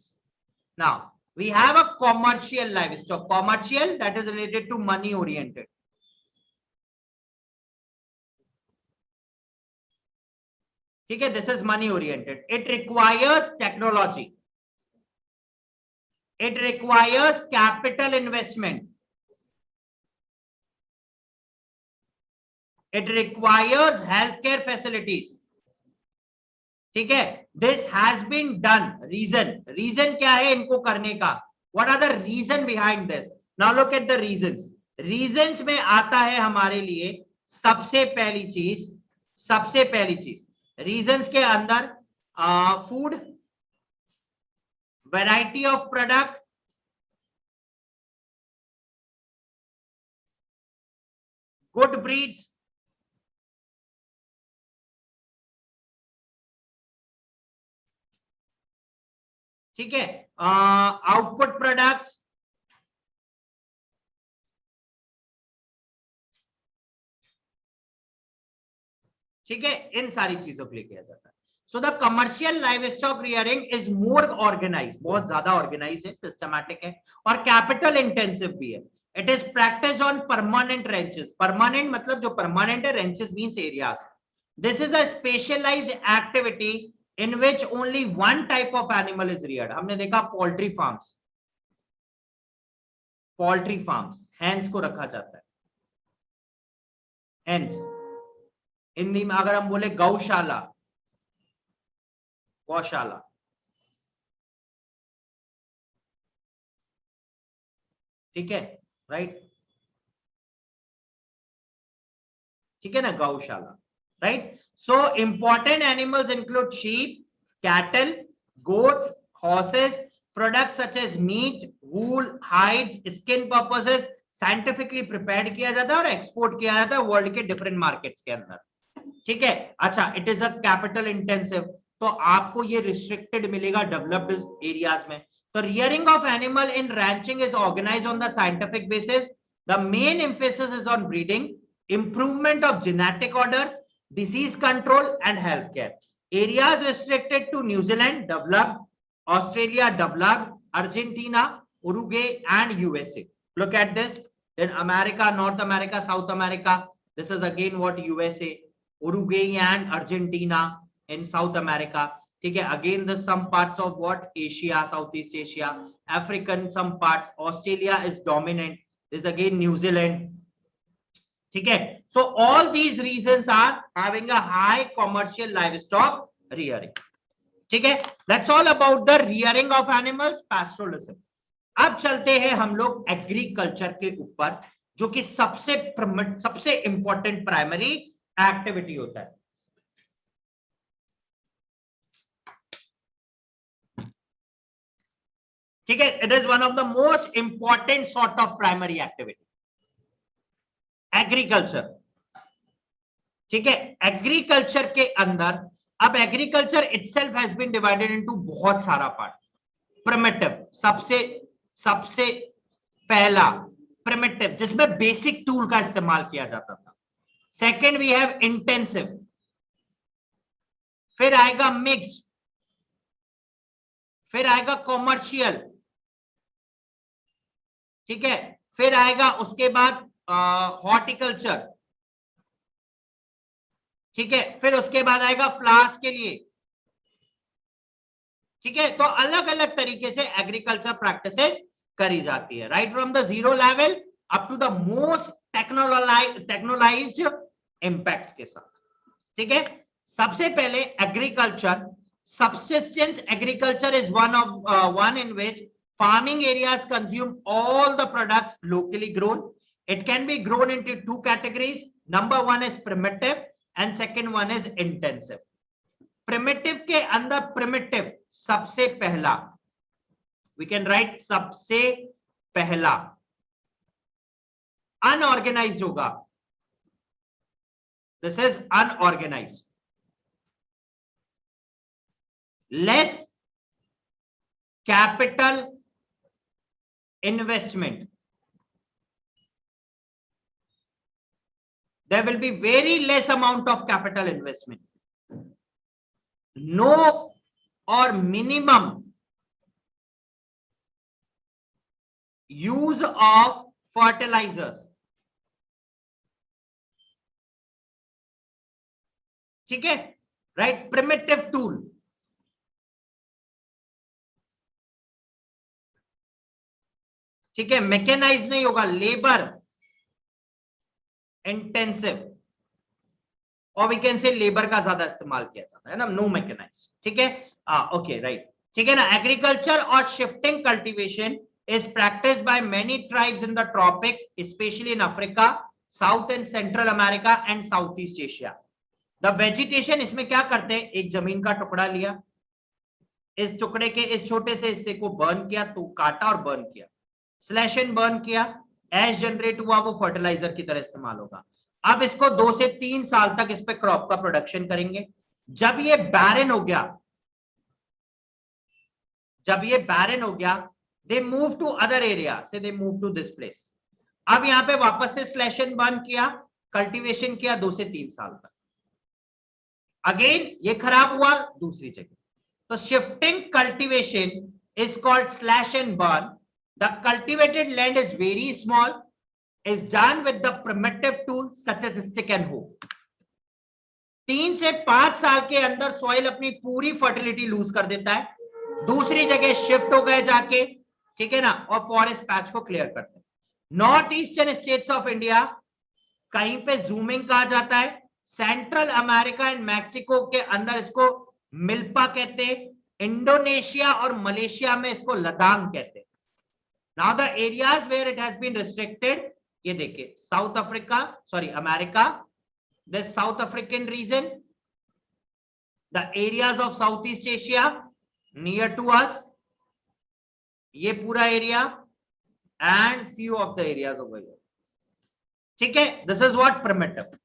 Now we have a commercial livestock, commercial, that is related to money oriented. ठीक है, this is money oriented. It requires technology. It requires capital investment. It requires healthcare facilities. ठीक है, this has been done. Reason क्या है इनको करने का? What are the reason behind this? Now look at the reasons. Reasons में आता है हमारे लिए सबसे पहली चीज reasons के अंदर food, variety of product, good breeds, ठीक है, आउटपुट प्रोडक्ट्स, ठीक है, इन सारी चीजों के लिए किया जाता है। So the commercial livestock rearing is more organise, बहुत ज्यादा ऑर्गेनाइज है, सिस्टमैटिक है और कैपिटल इंटेंसिव भी है। It is practice on permanent ranches, permanent मतलब जो परमानेंट है, ranches means areas, This is a specialized activity in which only one type of animal is reared. हमने देखा poultry farms, poultry farms, hens को रखा जाता है, हैंस। हिंदी में अगर हम बोले गौशाला, गौशाला, ठीक है, राइट, ठीक है ना, गौशाला, right? So important animals include sheep, cattle, goats, horses. Products such as meat, wool, hides, skin purposes scientifically prepared किया जाता है और एक्सपोर्ट किया जाता है वर्ल्ड के डिफरेंट मार्केट्स के अंदर, ठीक है। अच्छा, it is a capital intensive, तो आपको ये रिस्ट्रिक्टेड मिलेगा डेवलप्ड एरियाज में। तो rearing of animal in ranching is organised on the scientific basis. The main emphasis is on breeding, improvement of genetic orders, disease control and healthcare. Areas restricted to New Zealand developed, Australia developed, Argentina, Uruguay and USA. Look at this. Then America, North America, South America. This is again what USA, Uruguay and Argentina in South America. ठीक है, again the some parts of what Asia, Southeast Asia, African some parts. Australia is dominant. This is again New Zealand. ठीक है, so all these regions are having a high commercial livestock rearing. ठीक है, that's all about the rearing of animals, pastoralism. अब चलते हैं हम लोग agriculture के ऊपर, जो कि सबसे इंपॉर्टेंट प्राइमरी एक्टिविटी होता है। ठीक है, it is one of the most important sort of primary activity, agriculture. ठीक है, एग्रीकल्चर के अंदर अब agriculture itself has been divided into बहुत सारा पार्ट। प्रिमिटिव, सबसे पहला प्रिमिटिव, जिसमें बेसिक टूल का इस्तेमाल किया जाता था। सेकेंड वी हैव इंटेंसिव, फिर आएगा मिक्स, फिर आएगा कॉमर्शियल, ठीक है, फिर आएगा उसके बाद हॉर्टिकल्चर, ठीक है, फिर उसके बाद आएगा फ्लावर्स के लिए। ठीक है, तो अलग अलग तरीके से एग्रीकल्चर प्रैक्टिसेस करी जाती है, right from the zero level up to the most technolized impacts के साथ। ठीक है, सबसे पहले agriculture, subsistence agriculture is one in which farming areas consume all the products locally grown. It can be grown into two categories. Number one is primitive and second one is intensive. Primitive के अंदर primitive सबसे पहला, we can write सबसे पहला unorganized होगा, this is unorganized, less capital investment. There will be very less amount of capital investment. No or minimum use of fertilizers. ठीक है, right? Primitive tool. ठीक है, मैकेनाइज नहीं होगा, लेबर इंटेंसिव, और वी कैन से लेबर का ज्यादा इस्तेमाल किया जाता है ना, नो मैकेनाइज। ठीक है, ओके, राइट, ठीक है ना। एग्रीकल्चर और shifting cultivation is practice by many tribes in the tropics, specially in Africa, south and central America and south East Asia. The vegetation, इसमें क्या करते हैं, एक जमीन का टुकड़ा लिया, इस टुकड़े के इस छोटे से हिस्से को बर्न किया, तो काटा और बर्न किया, स्लैश एंड बर्न किया, एश जनरेट हुआ, वो फर्टिलाइजर की तरह इस्तेमाल होगा। अब इसको 2 से 3 साल तक इस पे क्रॉप का प्रोडक्शन करेंगे। जब ये बैरन हो गया, they move to other area, so they move to this place. अब यहां पे वापस से स्लैश एंड बर्न किया, कल्टीवेशन किया 2 से 3 साल तक, अगेन ये खराब हुआ दूसरी जगह। तो shifting cultivation is called slash and burn. The cultivated land is very small, is done with the primitive tools such as stick and hoe. 3 से 5 साल के अंदर सॉइल अपनी पूरी फर्टिलिटी लूज कर देता है, दूसरी जगह शिफ्ट हो गए जाके, ठीक है ना, और फॉरेस्ट पैच को क्लियर करते हैं। North eastern states of India कहीं पे जूमिंग कहा जाता है, सेंट्रल अमेरिका एंड मैक्सिको के अंदर इसको मिल्पा कहते हैं, इंडोनेशिया और मलेशिया में इसको लदांग कहते हैं। Now the areas where it has been restricted, ये देखिए South Africa, sorry America, the South African region, the areas of South East Asia near to us, ये पूरा area and few of the areas over here, ठीक है। This is what primitive.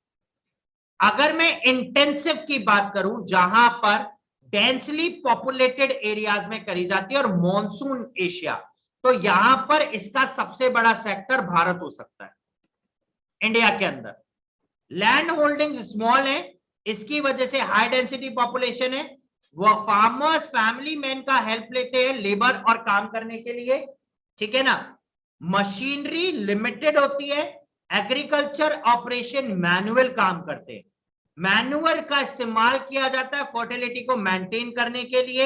अगर मैं intensive की बात करूं, जहां पर डेंसली पॉपुलेटेड एरियाज में करी जाती है और मॉनसून एशिया, तो यहां पर इसका सबसे बड़ा सेक्टर भारत हो सकता है इंडिया के अंदर। लैंड होल्डिंग्स स्मॉल है, इसकी वजह से हाई डेंसिटी पॉपुलेशन है, वो फार्मर्स फैमिली मैन का हेल्प लेते हैं लेबर और काम करने के लिए, ठीक है ना। मशीनरी लिमिटेड होती है, एग्रीकल्चर ऑपरेशन मैनुअल काम करते हैं, मैनुअल का इस्तेमाल किया जाता है फर्टिलिटी को मेंटेन करने के लिए।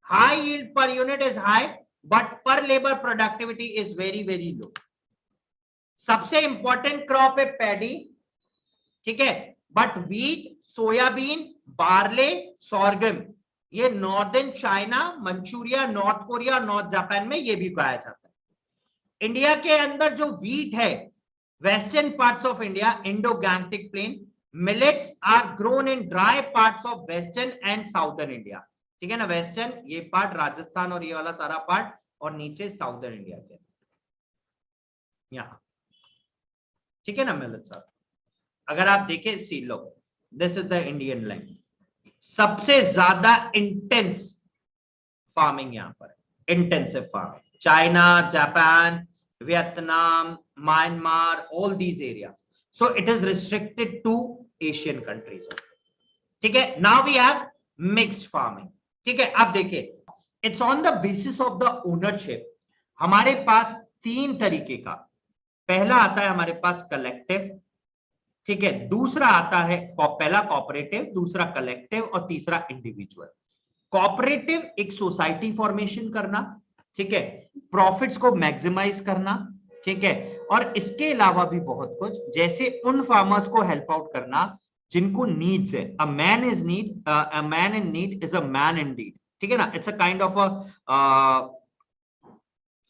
High yield per unit is high but per labour productivity is very very low. सबसे इंपॉर्टेंट क्रॉप है पैडी, ठीक है, but wheat, soybean, barley, sorghum, ये northern China, Manchuria, North Korea, North Japan में ये भी उगाया जाता है। इंडिया के अंदर जो वीट है, western parts of India, Indo Gangetic plain, millets are grown in dry parts of western and southern India, ठीक है ना। वेस्टर्न ये पार्ट राजस्थान और ये वाला सारा पार्ट, और नीचे साउदर्न इंडिया के यहां, ठीक है ना मिलेट साहब। अगर आप देखें, सी लो, this is the Indian land, सबसे ज्यादा इंटेंस फार्मिंग यहां पर, intensive farming, China, Japan, Vietnam, Myanmar, all these areas, so it is restricted to Asian countries, ठीक है। Now we have mixed farming, ठीक है। अब देखिए, it's on the basis of the ownership. हमारे पास 3 तरीके का, पहला आता है हमारे पास कलेक्टिव, ठीक है, दूसरा आता है पहला कॉपरेटिव, दूसरा कलेक्टिव और तीसरा इंडिविजुअल। कॉपरेटिव एक सोसाइटी फॉर्मेशन करना, ठीक है, प्रॉफिट्स को मैक्सिमाइज करना, ठीक है, और इसके अलावा भी बहुत कुछ, जैसे उन फार्मर्स को हेल्प आउट करना जिनको नीड्स है। A man is need, a man in need is a man in need, ठीक है ना। It's a kind of a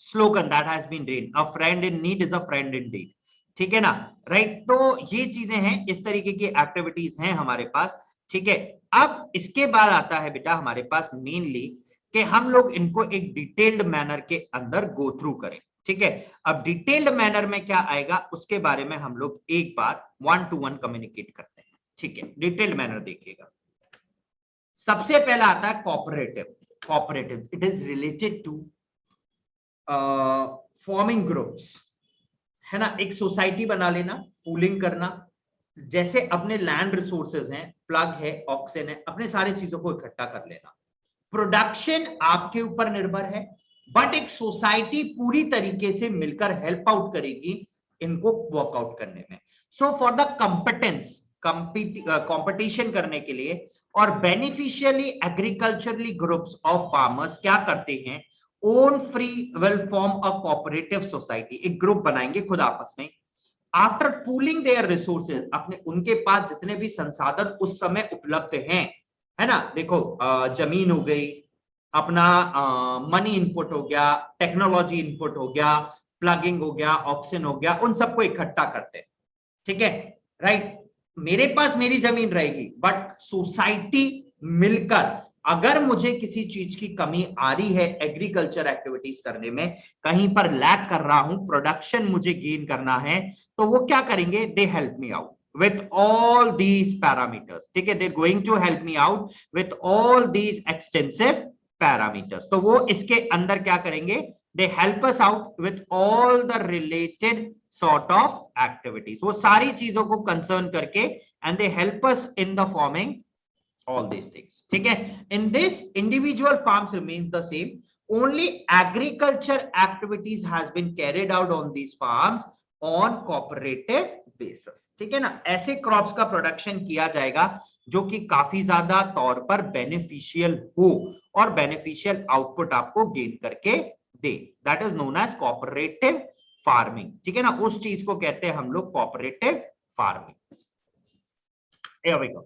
slogan that has been read, a friend in need is a friend in deed, ठीक है ना, right. तो ये चीजें हैं, इस तरीके की एक्टिविटीज हैं हमारे पास, ठीक है। अब इसके बाद आता है बेटा हमारे पास मेनली कि हम लोग इनको एक डिटेल्ड मैनर के अंदर गो थ्रू करें, ठीक है। अब डिटेल्ड मैनर में क्या आएगा उसके बारे में हम लोग एक बार 1-to-1 कम्युनिकेट करते हैं, ठीक है। डिटेल्ड मैनर देखिएगा, सबसे पहला आता है cooperative. Cooperative it is related to forming groups, है ना। एक सोसाइटी बना लेना, पूलिंग करना, जैसे अपने लैंड रिसोर्सेज हैं, प्लग है, ऑक्सीजन है, अपने सारी चीजों को इकट्ठा कर लेना। प्रोडक्शन आपके ऊपर निर्भर है, बट एक सोसाइटी पूरी तरीके से मिलकर हेल्प आउट करेगी इनको वर्कआउट करने में। So for the competence, competition करने के लिए, और beneficially agriculturally groups of farmers क्या करते हैं, own free will form a cooperative society, एक ग्रुप बनाएंगे खुद आपस में। आफ्टर पूलिंग देयर रिसोर्सेज, अपने उनके पास जितने भी संसाधन उस समय उपलब्ध हैं, है ना, देखो जमीन हो गई, अपना मनी इनपुट हो गया, टेक्नोलॉजी इनपुट हो गया, प्लगिंग हो गया, ऑक्सीजन हो गया, उन सबको इकट्ठा करते हैं, ठीक है, राइट। मेरे पास मेरी जमीन रहेगी, बट सोसाइटी मिलकर, अगर मुझे किसी चीज की कमी आ रही है एग्रीकल्चर एक्टिविटीज करने में, कहीं पर लैक कर रहा हूं, प्रोडक्शन मुझे गेन करना है, तो वो क्या करेंगे, they help me out with all these parameters, ठीक है, they're going to help me out with all these extensive parameters। तो वो इसके अंदर क्या करेंगे, they help us out with all the related sort of activities, वो सारी चीजों को कंसर्न करके, and they help us in the forming all these things, ठीक है। in this individual farms remains the same, only agriculture activities has been carried out on these farms on cooperative basis, ठीक है ना। ऐसे crops का production किया जाएगा जो कि काफी ज्यादा तौर पर बेनिफिशियल हो और बेनिफिशियल आउटपुट आपको गेन करके दे, that is known as cooperative farming, ठीक है ना। उस चीज को कहते हैं हम लोग cooperative farming. Here we go.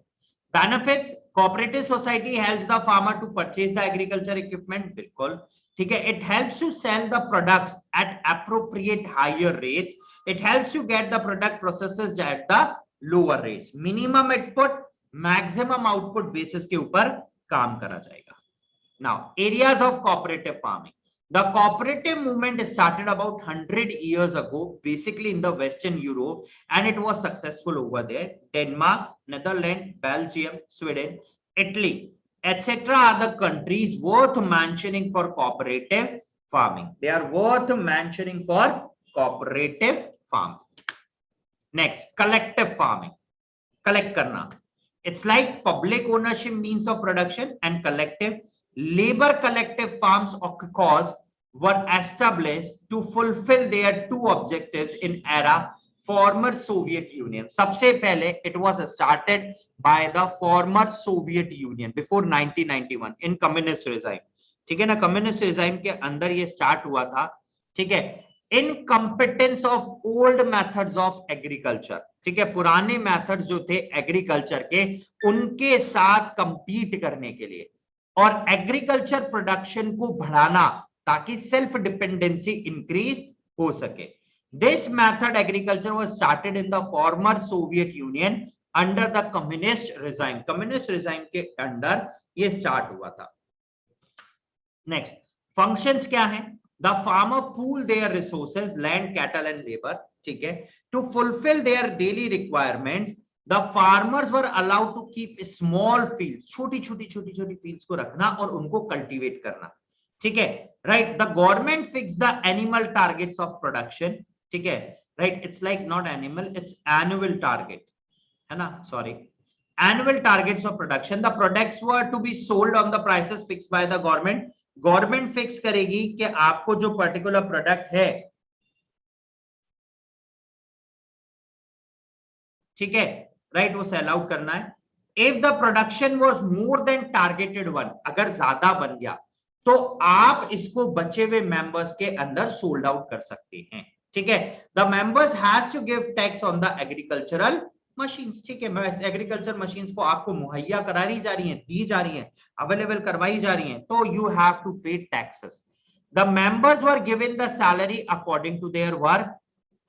Benefits: cooperative society helps the farmer to purchase the agriculture equipment, बिल्कुल ठीक है। It helps to sell the products at appropriate higher rates. It helps to get the product processes at the lower rates. Minimum input, maximum output basis के ऊपर काम करा जाएगा। Now, areas of cooperative farming. The cooperative movement started about 100 years ago, basically in the Western Europe, and it was successful over there. Denmark, Netherlands, Belgium, Sweden, Italy, etc. are the countries worth mentioning for cooperative farming. They are worth mentioning for cooperative farming. Next, collective farming. Collect karna. It's like public ownership means of production and collective. Labor collective farms of cause were established to fulfill their two objectives in era former Soviet Union. सबसे पहले it was started by the former Soviet Union before 1991 in communist regime, ठीक है ना। communist regime के अंदर ये start हुआ था, ठीक है। Incompetence of old methods of agriculture, ठीक है। पुराने मेथड्स जो थे एग्रीकल्चर के, उनके साथ कंपीट करने के लिए और एग्रीकल्चर प्रोडक्शन को बढ़ाना ताकि सेल्फ डिपेंडेंसी इंक्रीज हो सके। This method agriculture was started in the former Soviet union under the communist regime. Communist regime के अंडर ये स्टार्ट हुआ था। नेक्स्ट, फंक्शंस क्या हैं? The farmer pool their resources, land, cattle and labor, ठीक है। To fulfill their daily requirements, the farmers were allowed to keep small fields, छोटी fields को रखना और उनको cultivate करना, ठीक है। Right, the government fixed the animal targets of production, ठीक है। Right, it's like not animal, it's annual target, है ना, sorry, annual targets of production. The products were to be sold on the prices fixed by the government. Government fix करेगी कि आपको जो particular product है, ठीक है, राइट, वो सेल आउट करना है। If the production was more than targeted one, अगर ज्यादा बन गया तो आप इसको बचे हुए मेंबर्स के अंदर सोल्ड आउट कर सकते हैं, ठीक है। The members has to give tax on the agricultural machines, ठीक है। एग्रीकल्चर मशीन्स को आपको मुहैया कराई जा रही हैं, दी जा रही हैं, अवेलेबल करवाई जा रही हैं, तो you have to pay taxes. The members were given the salary according to their work,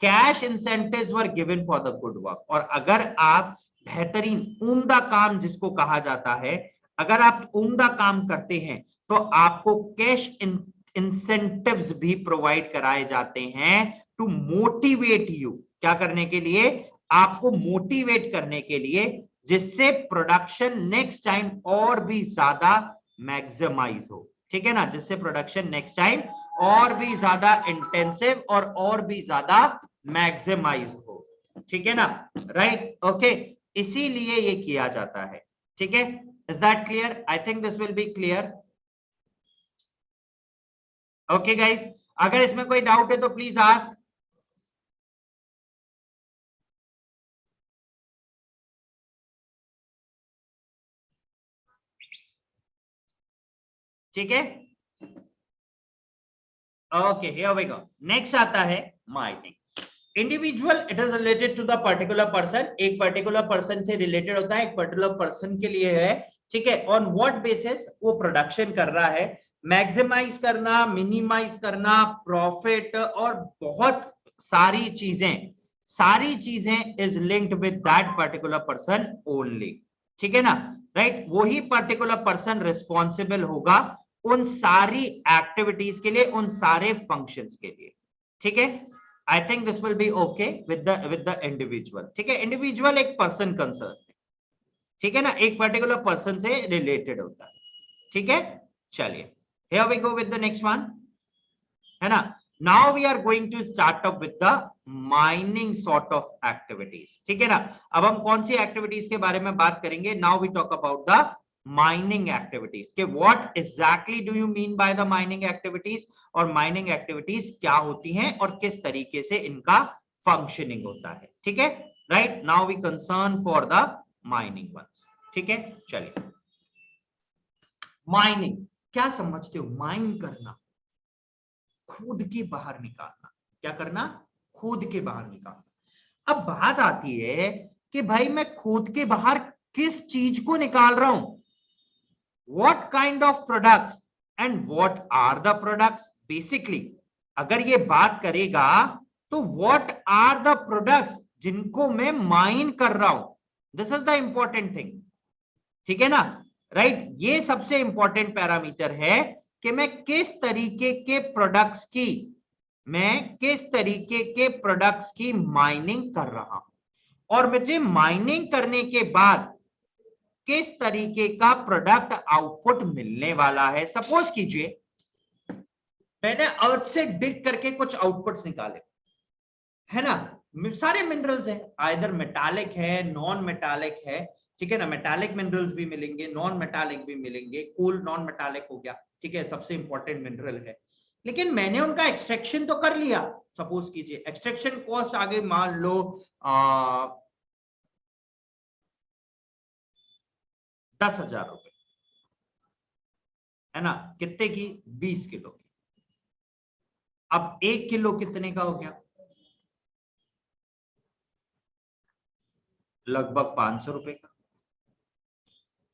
cash incentives were given for the good work. और अगर आप बेहतरीन उम्दा काम जिसको कहा जाता है, अगर आप उम्दा काम करते हैं तो आपको कैश इंसेंटिव्स भी प्रोवाइड कराए जाते हैं टू मोटिवेट यू, क्या करने के लिए? आपको मोटिवेट करने के लिए, जिससे प्रोडक्शन नेक्स्ट टाइम और भी ज्यादा मैक्सिमाइज हो, ठीक है ना, जिससे प्रोडक्शन नेक्स्ट टाइम और भी ज्यादा इंटेंसिव और भी ज्यादा मैक्सिमाइज हो, ठीक है ना, राइट, ओके। इसीलिए ये किया जाता है, ठीक है। Is that clear? I think this will be clear. Okay guys, अगर इसमें कोई डाउट है तो प्लीज आस्क। ठीक है, okay, here we go. Next आता है mining. Individual, it is related to the particular person, एक पर्टिकुलर पर्सन से रिलेटेड होता है, एक पर्टिकुलर पर्सन के लिए है, ठीक है। ऑन व्हाट बेसिस वो प्रोडक्शन कर रहा है, मैक्सिमाइज करना, मिनिमाइज करना, प्रॉफिट और बहुत सारी चीजें is linked with that particular person only, ठीक है ना, राइट। वही पर्टिकुलर पर्सन रिस्पॉन्सिबल होगा उन सारी एक्टिविटीज के लिए, उन सारे फंक्शंस के लिए, ठीक है। आई think this will B okay with the individual, ठीक है। इंडिविजुअल एक पर्सन कंसर्न है, ठीक है ना, एक पर्टिकुलर पर्सन से रिलेटेड होता है, ठीक है। चलिए, here we go with the next one, है ना। Now we are going to start up with the mining sort of activities, ठीक है ना। अब हम कौन सी एक्टिविटीज के बारे में बात करेंगे? Now we talk about the mining activities के what exactly do you mean by the mining activities, और माइनिंग एक्टिविटीज क्या होती हैं और किस तरीके से इनका फंक्शनिंग होता है। ठीक है, right. Now we concern for the mining ones. ठीक है, चलिए माइनिंग क्या समझते हो? माइन करना, खुद के बाहर निकालना। क्या करना? खुद के बाहर निकालना। अब बात आती है कि भाई मैं खुद के बाहर किस चीज को निकाल रहा हूं, what kind of products and what are the products. Basically अगर ये बात करेगा तो व्हाट आर द प्रोडक्ट्स जिनको मैं माइन कर रहा हूं, this is the important thing. ठीक है ना, राइट। ये सबसे इंपॉर्टेंट पैरामीटर है कि मैं किस तरीके के प्रोडक्ट्स की, माइनिंग कर रहा हूं, और मुझे माइनिंग करने के बाद किस तरीके का प्रोडक्ट आउटपुट मिलने वाला है। सपोज कीजिए मैंने अर्थ से डिग करके कुछ आउटपुट्स निकाले, है ना, सारे मिनरल्स हैं, आइदर मेटालिक है, नॉन मेटालिक है। ठीक है ना, मेटालिक मिनरल्स भी मिलेंगे, नॉन मेटालिक भी मिलेंगे। कोल नॉन मेटालिक हो गया, ठीक है, सबसे इंपॉर्टेंट मिनरल है। लेकिन मैंने उनका एक्सट्रैक्शन तो कर लिया। सपोज कीजिए एक्सट्रैक्शन कॉस्ट आगे मान लो 10,000 रुपए, है ना, कितने की? 20 किलो की। अब 1 किलो कितने का हो गया? लगभग 500 रुपए का।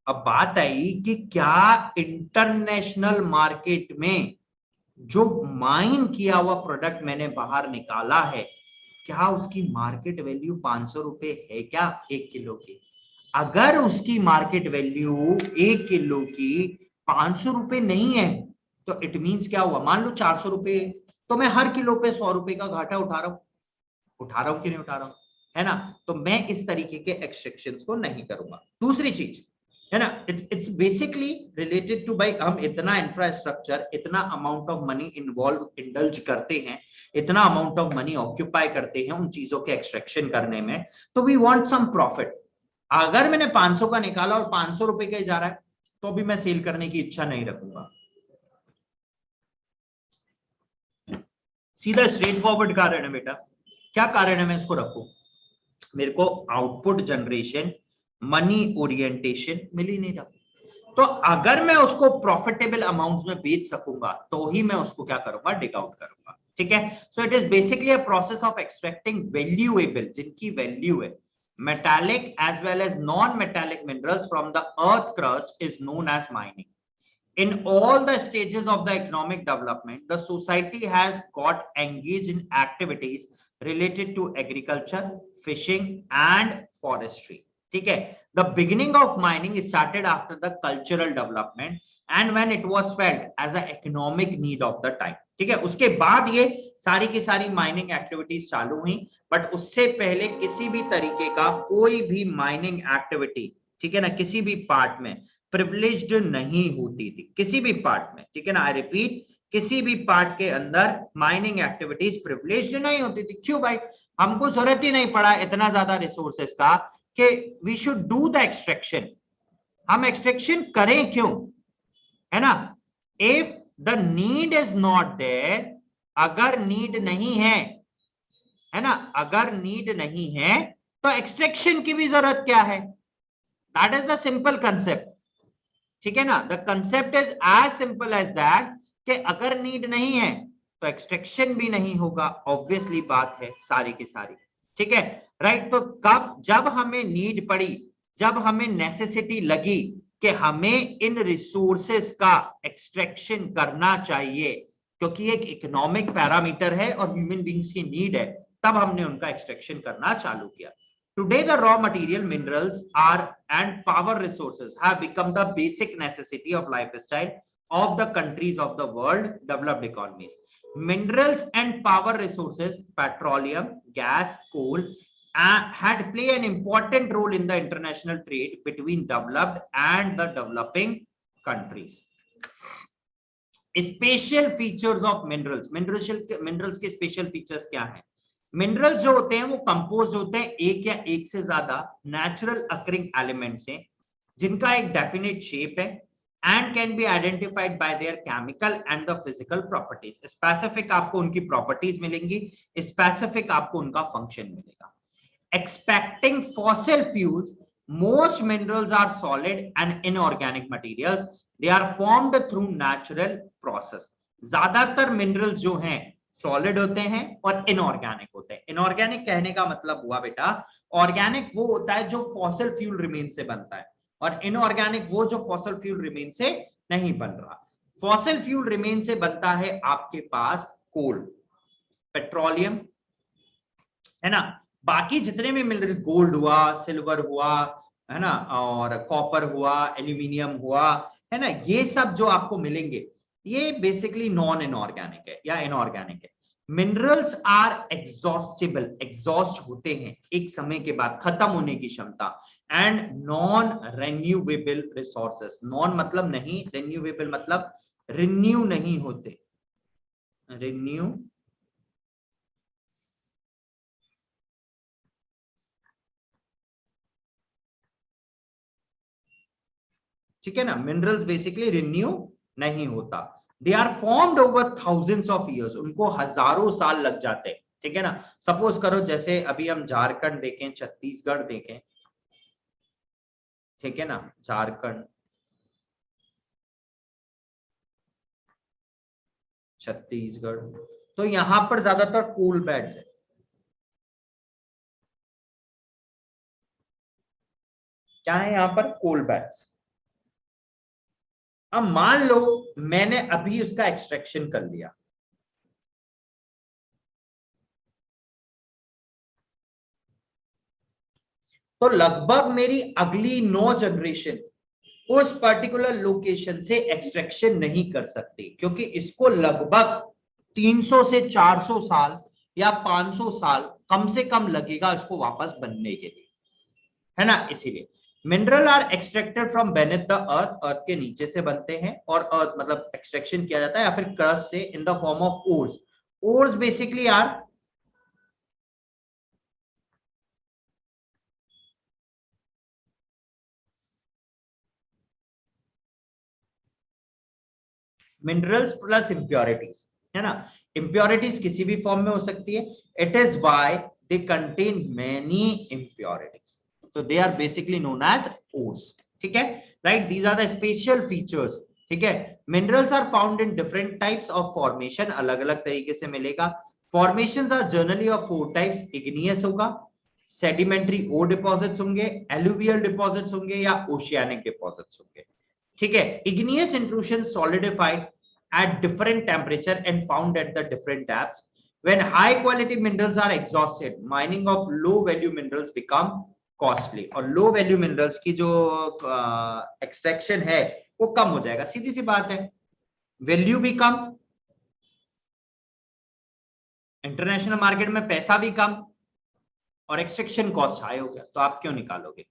अब बात आई कि क्या इंटरनेशनल मार्केट में जो माइन किया हुआ प्रोडक्ट मैंने बाहर निकाला है, क्या उसकी मार्केट वैल्यू 500 रुपए है क्या 1 किलो की? अगर उसकी मार्केट वैल्यू 1 किलो की 500 रुपए नहीं है तो इट मींस क्या हुआ? मान लो 400 रुपए, तो मैं हर किलो पे 100 रुपए का घाटा उठा रहा हूं कि नहीं उठा रहा हूं, है ना। तो मैं इस तरीके के एक्सट्रैक्शंस को नहीं करूंगा। दूसरी चीज, है ना, इट्स बेसिकली रिलेटेड टू, भाई हम इतना इंफ्रास्ट्रक्चर, इतना अमाउंट ऑफ मनी इंडल्ज करते हैं, इतना अमाउंट ऑफ मनी ऑक्यूपाई करते हैं उन चीजों के एक्सट्रैक्शन करने में, तो वी वांट सम प्रॉफिट। अगर मैंने 500 का निकाला और 500 रुपए का जा रहा है तो भी मैं सेल करने की इच्छा नहीं रखूंगा। सीधा स्ट्रेट फॉरवर्ड कारण है बेटा। क्या कारण है मैं इसको रखूं? मेरे को आउटपुट जनरेशन, मनी ओरिएंटेशन मिल ही नहीं रहा। तो अगर मैं उसको प्रॉफिटेबल अमाउंट्स में बेच सकूंगा तो ही मैं उसको क्या करूंगा? डिग आउट करूंगा। ठीक है, सो it is basically a process of extracting valuable, जिनकी वैल्यू है, metallic as well as non-metallic minerals from the earth crust is known as mining. In all the stages of the economic development, the society has got engaged in activities related to agriculture, fishing and forestry. ठीक है, the beginning of mining started after the cultural development and when it was felt as an economic need of the time. ठीक है, उसके बाद ये सारी की सारी माइनिंग एक्टिविटीज चालू हुई, बट उससे पहले किसी भी तरीके का कोई भी माइनिंग एक्टिविटी, ठीक है ना, किसी भी पार्ट में प्रिविलेज्ड नहीं होती थी, किसी भी पार्ट में। ठीक है ना, आई रिपीट, किसी भी पार्ट के अंदर माइनिंग एक्टिविटीज प्रिविलेज्ड नहीं होती थी। क्यों भाई? हमको जरूरत ही नहीं पड़ा इतना ज्यादा रिसोर्सेस का कि we should do the extraction. हम एक्सट्रैक्शन करें क्यों, है ना? If the need is not there, अगर नीड नहीं है ना, अगर नीड नहीं है तो एक्सट्रैक्शन की भी जरूरत क्या है? That is the simple concept. ठीक है ना, the concept is as simple as that कि अगर नीड नहीं है तो एक्सट्रैक्शन भी नहीं होगा। ऑब्वियसली बात है सारी की सारी। ठीक है, राइट। तो कब, जब हमें नीड पड़ी, जब हमें नेसेसिटी लगी कि हमें इन रिसोर्सेस का एक्सट्रैक्शन करना चाहिए, क्योंकि एक इकोनॉमिक पैरामीटर है और ह्यूमन बींग्स की नीड है, तब हमने उनका एक्सट्रैक्शन करना चालू किया। Today, the raw material, minerals and power resources have become the basic necessity of lifestyle of the countries of the world developed economies. Minerals and power resources, petroleum, gas, coal, had play an important role in the international trade between developed and the developing countries. Special features of minerals. Minerals के special features क्या हैं? Minerals जो होते हैं वो compose होते हैं एक या एक से ज्यादा नेचुरल अकरिंग एलिमेंट से, जिनका एक डेफिनेट शेप है and can be identified by their chemical and the physical properties. Specific आपको उनकी properties मिलेंगी, specific आपको उनका function मिलेगा. Expecting fossil fuels, most minerals are solid and inorganic materials. They are formed through natural process. ज्यादातर minerals जो हैं solid होते हैं और इनऑर्गेनिक होते हैं. इनऑर्गेनिक कहने का मतलब हुआ बेटा, ऑर्गेनिक वो होता है जो फॉसिल फ्यूल रिमेन से बनता है, और इनऑर्गेनिक वो जो फॉसिल फ्यूल रिमेन से नहीं बन रहा. फॉसिल फ्यूल रिमेन से बनता है आपके पास कोल, पेट्रोलियम, है ना. बाकी जितने भी मिनरल, गोल्ड हुआ, सिल्वर हुआ, है ना, और कॉपर हुआ, एल्यूमिनियम हुआ, है ना, ये सब जो आपको मिलेंगे ये बेसिकली नॉन इनऑर्गेनिक है या इनऑर्गेनिक है. मिनरल्स आर एग्जॉस्टेबल, एग्जॉस्ट होते हैं एक समय के बाद, खत्म होने की क्षमता. And non renewable resources, non मतलब नहीं, रिन्यूएबल मतलब रिन्यू नहीं होते, रिन्यू ठीक है ना. मिनरल्स बेसिकली रिन्यू नहीं होता. They are formed over thousands of years, उनको हजारों साल लग जाते हैं. ठीक है ना. सपोज करो जैसे अभी हम झारखंड देखें, छत्तीसगढ़ देखें, ठीक है ना, झारखंड, छत्तीसगढ़, तो यहां पर ज्यादातर कोल बेड्स है. क्या है यहां पर? कोल बेड्स. अब मान लो मैंने अभी उसका एक्सट्रैक्शन कर लिया, तो लगभग मेरी अगली 9 जनरेशन उस पर्टिकुलर लोकेशन से एक्सट्रैक्शन नहीं कर सकती, क्योंकि इसको लगभग 300 से 400 साल या 500 साल कम से कम लगेगा इसको वापस बनने के लिए, है ना. इसीलिए mineral are extracted from beneath the earth, earth के नीचे से बनते हैं, और अर्थ मतलब एक्सट्रैक्शन किया जाता है, या फिर क्रस्ट से, in the form of ores. Ores basically are minerals plus impurities, है ना. इंप्योरिटीज किसी भी फॉर्म में हो सकती है. It is why they contain many impurities, so they are basically known as ores. ठीक है, right? These are the special features. ठीक है. Minerals are found in different types of formation, अलग अलग तरीके से मिलेगा. Formations are generally of 4 types. Igneous होगा, sedimentary ore deposits होंगे, alluvial deposits होंगे, या oceanic deposits होंगे. ठीक है. Igneous intrusion solidified at different temperature and found at the different depths. When high quality minerals are exhausted, mining of low value minerals become costly, और low value minerals की जो extraction है वो कम हो जाएगा. सीधी सी बात है, वैल्यू भी कम, इंटरनेशनल मार्केट में पैसा भी कम, और एक्सट्रैक्शन कॉस्ट हाई हो गया, तो आप क्यों निकालोगे?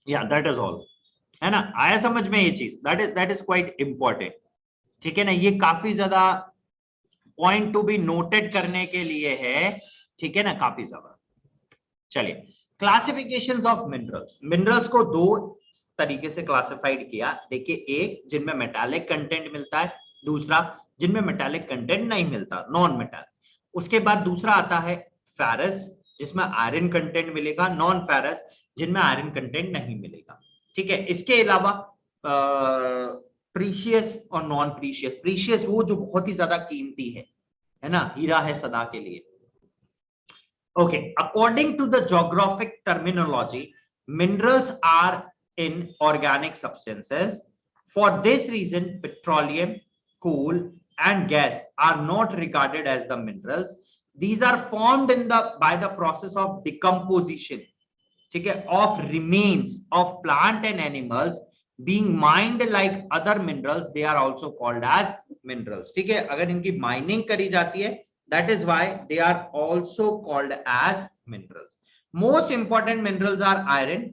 या दैट इज ऑल, है ना. आया समझ में ये चीज? That is quite important. ठीक है ना. ये काफी ज्यादा पॉइंट टू बी नोटेड करने के लिए है. ठीक है ना, काफी ज्यादा. चलिए, क्लासिफिकेशंस ऑफ मिनरल्स. मिनरल्स को 2 तरीके से क्लासिफाइड किया. देखिए, एक जिनमें मेटालिक कंटेंट मिलता है, दूसरा जिनमें मेटालिक कंटेंट नहीं मिलता, नॉन मेटालिक. उसके बाद दूसरा आता है फेरस, जिसमें आयरन कंटेंट मिलेगा, नॉन फेरस जिनमें आयरन कंटेंट नहीं मिलेगा. ठीक है. इसके अलावा प्रीशियस और नॉन प्रीशियस. प्रीशियस वो जो बहुत ही ज्यादा कीमती है ना, हीरा है सदा के लिए. Okay, according to the geographic terminology, minerals are inorganic substances. For this reason, petroleum, coal, and gas are not regarded as the minerals. These are formed by the process of decomposition, ठीक है, of remains of plant and animals being mined like other minerals. They are also called as minerals. ठीक है, अगर इनकी mining करी जाती है, that is why they are also called as minerals. Most important minerals are iron,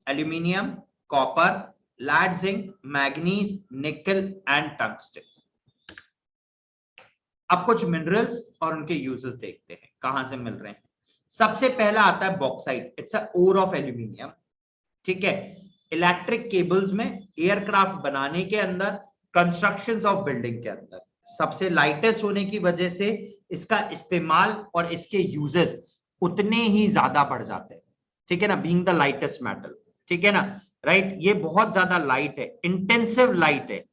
aluminium, copper, lead, zinc, manganese, nickel and tungsten. अब कुछ minerals और उनके यूजेस देखते हैं कहां से मिल रहे हैं। सबसे पहला आता है bauxite, it's a ore of aluminium, ठीक है। इलेक्ट्रिक केबल्स में, एयरक्राफ्ट बनाने के अंदर, कंस्ट्रक्शंस ऑफ बिल्डिंग के अंदर, सबसे लाइटेस्ट होने की वजह से इसका इस्तेमाल और इसके यूजेस उतने ही ज्यादा बढ़ जाते हैं, ठीक है ना, बीइंग द लाइटेस्ट मेटल, ठीक है ना, राइट। ये बहुत ज्यादा लाइट है, इंटेंसिव लाइट है,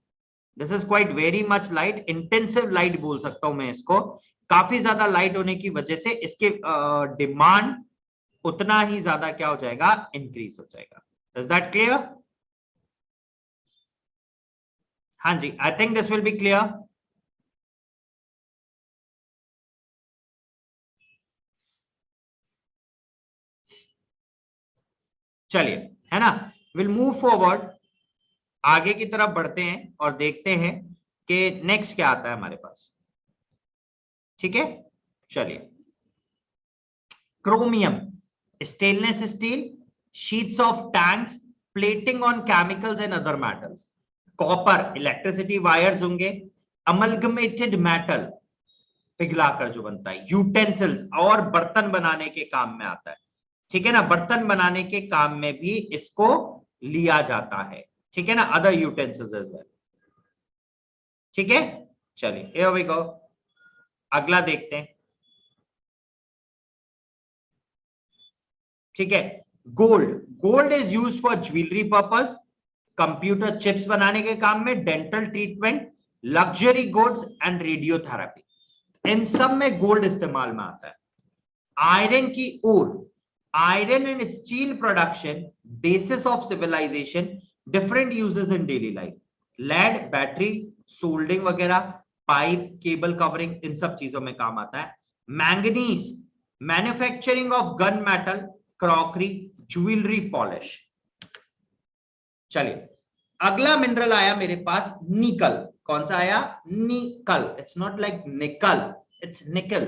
this is quite very much light, intensive light बोल सकता हूं मैं इसको। काफी ज्यादा लाइट होने की वजह से इसके डिमांड उतना ही ज्यादा क्या हो जाएगा, इंक्रीज हो जाएगा। Is that clear? हाँ जी, I think this will be clear. चलिए, है ना, विल मूव फॉरवर्ड, आगे की तरफ बढ़ते हैं और देखते हैं कि नेक्स्ट क्या आता है हमारे पास, ठीक है। चलिए, chromium, stainless steel, sheets of tanks, plating on chemicals and other metals, copper, electricity wires होंगे, अमलगमेटेड मेटल पिघलाकर जो बनता है, यूटेंसिल्स और बर्तन बनाने के काम में आता है, ठीक है ना, बर्तन बनाने के काम में भी इसको लिया जाता है, ठीक है ना, अदर यूटेंसिल्स एज वेल, ठीक है। चलिए, हियर वी गो, अगला देखते हैं, ठीक है। Gold, gold is used for jewellery purpose, computer chips बनाने के काम में, dental treatment, luxury goods and radiotherapy, इन सब में गोल्ड इस्तेमाल में आता है। आयरन की ओर, iron and steel production, basis of civilization, different uses in daily life, lead, battery, soldering वगैरह, पाइप, केबल कवरिंग, इन सब चीजों में काम आता है। Manganese, manufacturing of gun metal, crockery, jewellery polish. चलिए, अगला मिनरल आया मेरे पास, निकल। कौन सा आया? निकल। इट्स नॉट लाइक निकल, इट्स निकल।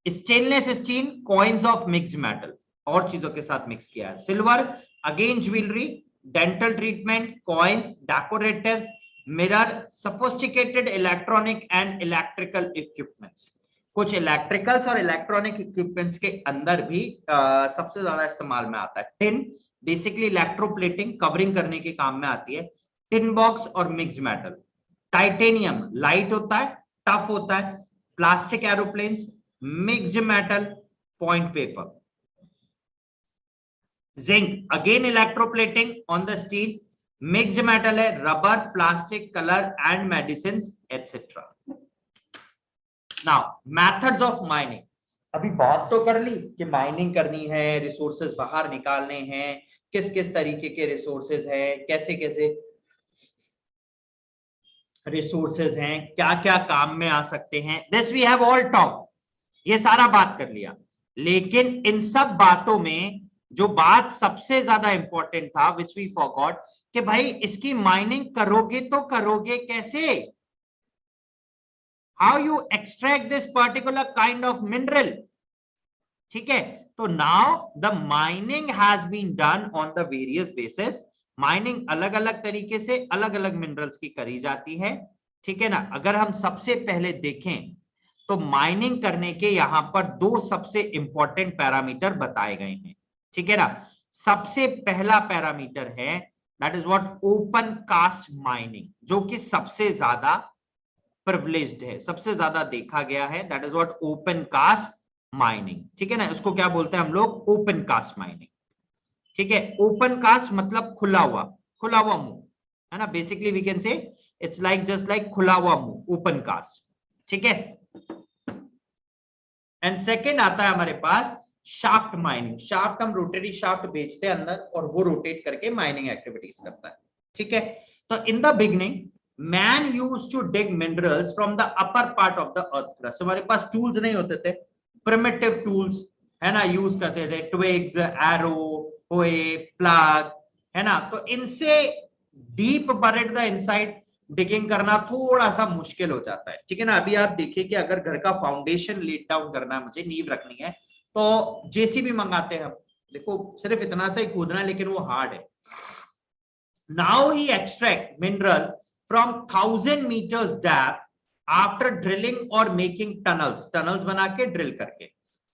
Stainless steel, coins of mix metal, और चीजों के साथ मिक्स किया है। Silver, again jewellery, dental treatment, coins, decoratives, mirror, sophisticated electronic and electrical equipments. कुछ इलेक्ट्रिकल्स और इलेक्ट्रॉनिक इक्विपमेंट्स के अंदर भी सबसे ज्यादा इस्तेमाल में आता है। टिन, बेसिकली इलेक्ट्रोप्लेटिंग, कवरिंग करने के काम में आती है। टिन बॉक्स और मिक्स मेटल। टाइटेनियम, लाइट होता है, टफ होता है। Plastic aeroplanes, mixed metal, point paper. Zinc, again electroplating on the steel, mixed metal है, rubber, plastic, colour and medicine etcetera. Now methods of mining, अभी बात तो कर ली कि माइनिंग करनी है, रिसोर्सेज बाहर निकालने हैं, किस किस तरीके के रिसोर्सेज हैं, कैसे कैसे रिसोर्सेज हैं, क्या क्या काम में आ सकते हैं, this we have all talk, ये सारा बात कर लिया। लेकिन इन सब बातों में जो बात सबसे ज्यादा इंपॉर्टेंट था, विच वी फॉरगॉट, कि भाई इसकी माइनिंग करोगे तो करोगे कैसे, how you extract this particular kind of mineral, ठीक है। तो now the mining has been done on the various basis, mining अलग अलग तरीके से अलग अलग मिनरल्स की करी जाती है, ठीक है ना। अगर हम सबसे पहले देखें तो माइनिंग करने के यहां पर दो सबसे इंपॉर्टेंट पैरामीटर बताए गए हैं, ठीक है ना। सबसे पहला पैरामीटर है that is what, open cast mining, जो कि सबसे ज्यादा प्रिविलेज्ड है, सबसे ज्यादा देखा गया है, that is what open cast mining, ठीक है ना। उसको क्या बोलते हैं हम लोग? ओपन कास्ट माइनिंग, ठीक है। ओपन कास्ट मतलब खुला हुआ मुंह, है ना। Basically we can say it's like just like खुला हुआ मुंह, ओपन कास्ट, ठीक है। एंड सेकेंड आता है हमारे पास शाफ्ट माइनिंग। शाफ्ट, हम रोटरी शाफ्ट बेचते हैं अंदर और वो रोटेट करके माइनिंग एक्टिविटीज करता है, ठीक है। तो in the beginning man used to dig minerals from the upper part of the earth crust. हमारे पास टूल्स नहीं होते थे, प्रिमिटिव टूल्स, है ना, यूज करते थे, ट्विग्स, एरो, होए, प्लग, है ना। तो इनसे deep buried the inside digging करना थोड़ा सा मुश्किल हो जाता है, ठीक है ना। अभी आप देखिए कि अगर घर का फाउंडेशन लेट डाउन करना है, मुझे नींव रखनी है, तो जेसीबी मंगाते हैं हम, देखो सिर्फ इतना सा ही खोदना है, लेकिन वो हार्ड है। Now he extract mineral from 1000 meters depth after drilling और मेकिंग टनल्स बना के ड्रिल करके।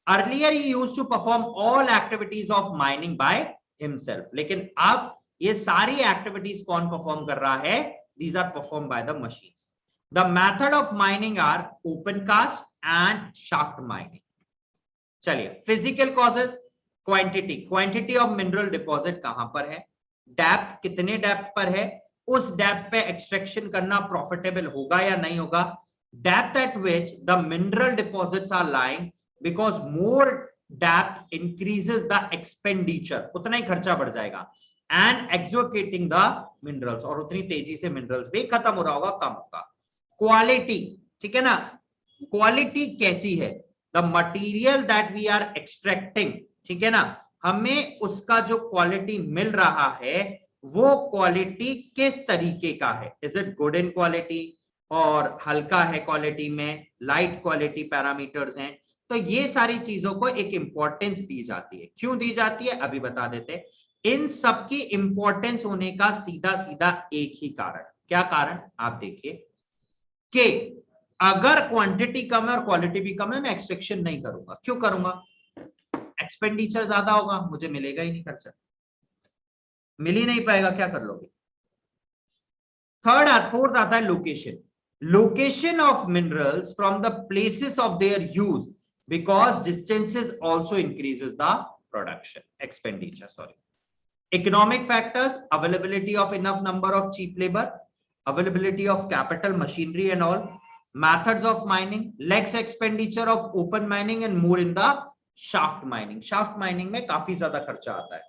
Earlier he used to perform all activities of mining by himself, लेकिन अब ये सारी एक्टिविटीज कौन परफॉर्म कर रहा है? These are perform by the machines. The method of mining are open cast and shaft mining. चलिए, physical causes, quantity of mineral deposit कहां पर है, डेप्थ कितने डेप्थ पर है, उस डेप्थ पे एक्सट्रैक्शन करना प्रॉफिटेबल होगा या नहीं होगा, depth at which the mineral deposits are lying, because more depth increases the expenditure, उतना ही खर्चा बढ़ जाएगा, एंड एक्सोकेटिंग द मिनरल्स, और उतनी तेजी से मिनरल्स भी खत्म हो रहा होगा, कम होगा। क्वालिटी, ठीक है ना, क्वालिटी कैसी है, the material that we are extracting, ठीक है ना, हमें उसका जो क्वालिटी मिल रहा है वो क्वालिटी किस तरीके का है, is it good in quality, और हल्का है क्वालिटी में, लाइट क्वालिटी पैरामीटर्स हैं। तो ये सारी चीजों को एक इंपॉर्टेंस दी जाती है। क्यों दी जाती है अभी बता देते। इन सबकी इंपॉर्टेंस होने का सीधा सीधा एक ही कारण, क्या कारण, आप देखिए कि अगर क्वांटिटी कम है और क्वालिटी भी कम है, मैं एक्सट्रैक्शन नहीं करूंगा। क्यों करूंगा? एक्सपेंडिचर ज्यादा होगा, मुझे मिलेगा ही नहीं खर्चा, मिल ही नहीं पाएगा, क्या कर लोगे। फोर्थ आता है location, location of minerals from the places of their use, because distances also increases the production expenditure, sorry. Economic factors, availability of enough number of cheap labour, availability of capital, machinery and all, methods of mining, less expenditure of open mining and more in the shaft mining. shaft mining में काफी ज्यादा खर्चा आता है।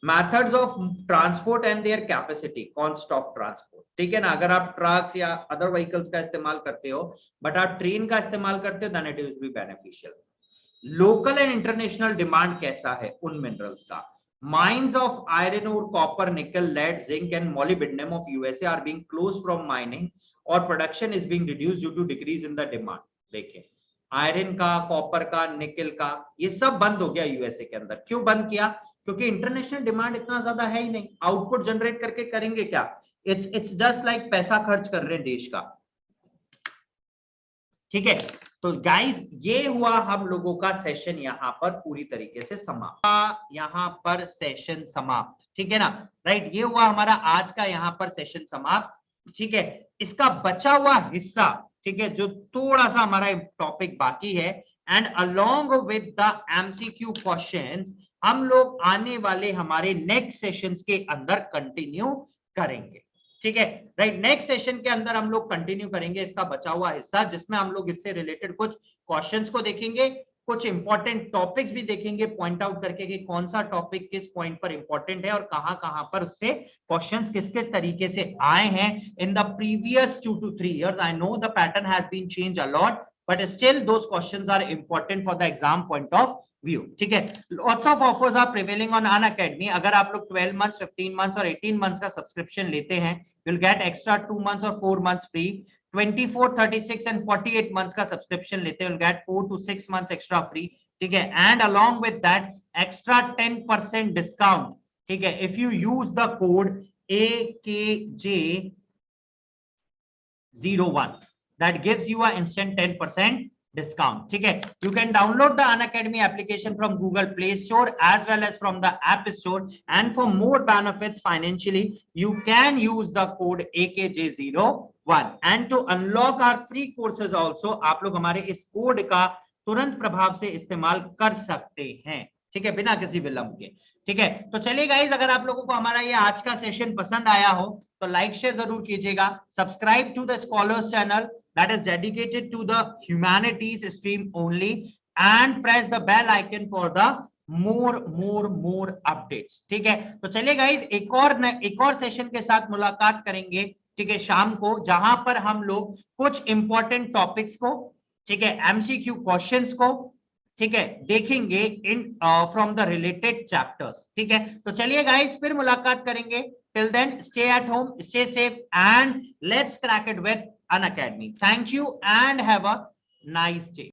methods of transport and their capacity, cost of transport, ठीक है ना, अगर आप ट्रक्स या अदर व्हीकल्स का इस्तेमाल करते हो बट आप ट्रेन का इस्तेमाल करते हो, then it will be beneficial. Local and international demand कैसा है उन मिनरल्स का। Mines of iron ore, copper, nickel, lead, zinc and molybdenum of USA are being closed from mining or production is being reduced due to decrease in the demand. देखिए, iron का, copper का, निकल का, ये सब बंद हो गया यूएसए के अंदर। क्यों बंद किया? क्योंकि इंटरनेशनल डिमांड इतना ज्यादा है ही नहीं। आउटपुट जनरेट करके करेंगे क्या? इट्स जस्ट लाइक पैसा खर्च कर रहे हैं देश का, ठीक है। तो गाइस, ये हुआ हम लोगों का सेशन यहां पर पूरी तरीके से समाप्त, यहां पर सेशन समाप्त, ठीक है ना, राइट। ये हुआ हमारा आज का यहां पर सेशन समाप्त, ठीक है। इसका बचा हुआ हिस्सा, ठीक है, जो थोड़ा सा हमारा टॉपिक बाकी है, and along with the MCQ questions हम लोग आने वाले हमारे नेक्स्ट सेशंस के अंदर कंटिन्यू करेंगे, ठीक है, राइट। नेक्स्ट सेशन के अंदर हम लोग कंटिन्यू करेंगे इसका बचा हुआ हिस्सा, जिसमें हम लोग इससे रिलेटेड कुछ क्वेश्चंस को देखेंगे, कुछ इंपॉर्टेंट टॉपिक्स भी देखेंगे, पॉइंट आउट करके कि कौन सा टॉपिक किस पॉइंट पर इंपॉर्टेंट है और कहां पर उससे क्वेश्चंस किस किस तरीके से आए हैं इन the previous 2 to 3 years. I know the pattern has been changed a lot, but still those questions are important for the exam point of view, ठीक है। Lots of offers are prevailing on Unacademy. अगर आप लोग 12 months, 15 months और 18 months का subscription लेते हैं, you'll get extra 2 months और 4 months free. 24, 36 and 48 months का सब्सक्रिप्शन लेते हैं, you'll get 4 to 6 months extra free, ठीक है। And along with that extra 10% discount, ठीक है, if you use the code AKJ01, that gives you an instant 10% discount, ठीक है। You can download the Unacademy application from Google Play Store as well as from the App Store, and for more benefits financially you can use the code AKJ01, and to unlock our free courses also आप लोग हमारे इस code का तुरंत प्रभाव से इस्तेमाल कर सकते हैं, ठीक है, बिना किसी विलंब के, ठीक है। तो चलिए गाइस, अगर आप लोगों को हमारा ये आज का सेशन पसंद आया हो तो लाइक शेयर जरूर कीजिएगा, subscribe to the scholars channel that is dedicated to the humanities stream only, and press the bell icon for the more updates, ठीक है। तो चलिए गाइस, एक और सेशन के साथ मुलाकात करेंगे, ठीक है, शाम को, जहां पर हम लोग कुछ इंपॉर्टेंट टॉपिक्स को, ठीक है, एमसीक्यू क्वेश्चंस को, ठीक है, देखेंगे in from the related chapters, ठीक है। तो चलिए गाइस, फिर मुलाकात करेंगे। Till then stay at home, stay safe and let's crack it with Unacademy. Thank you and have a nice day.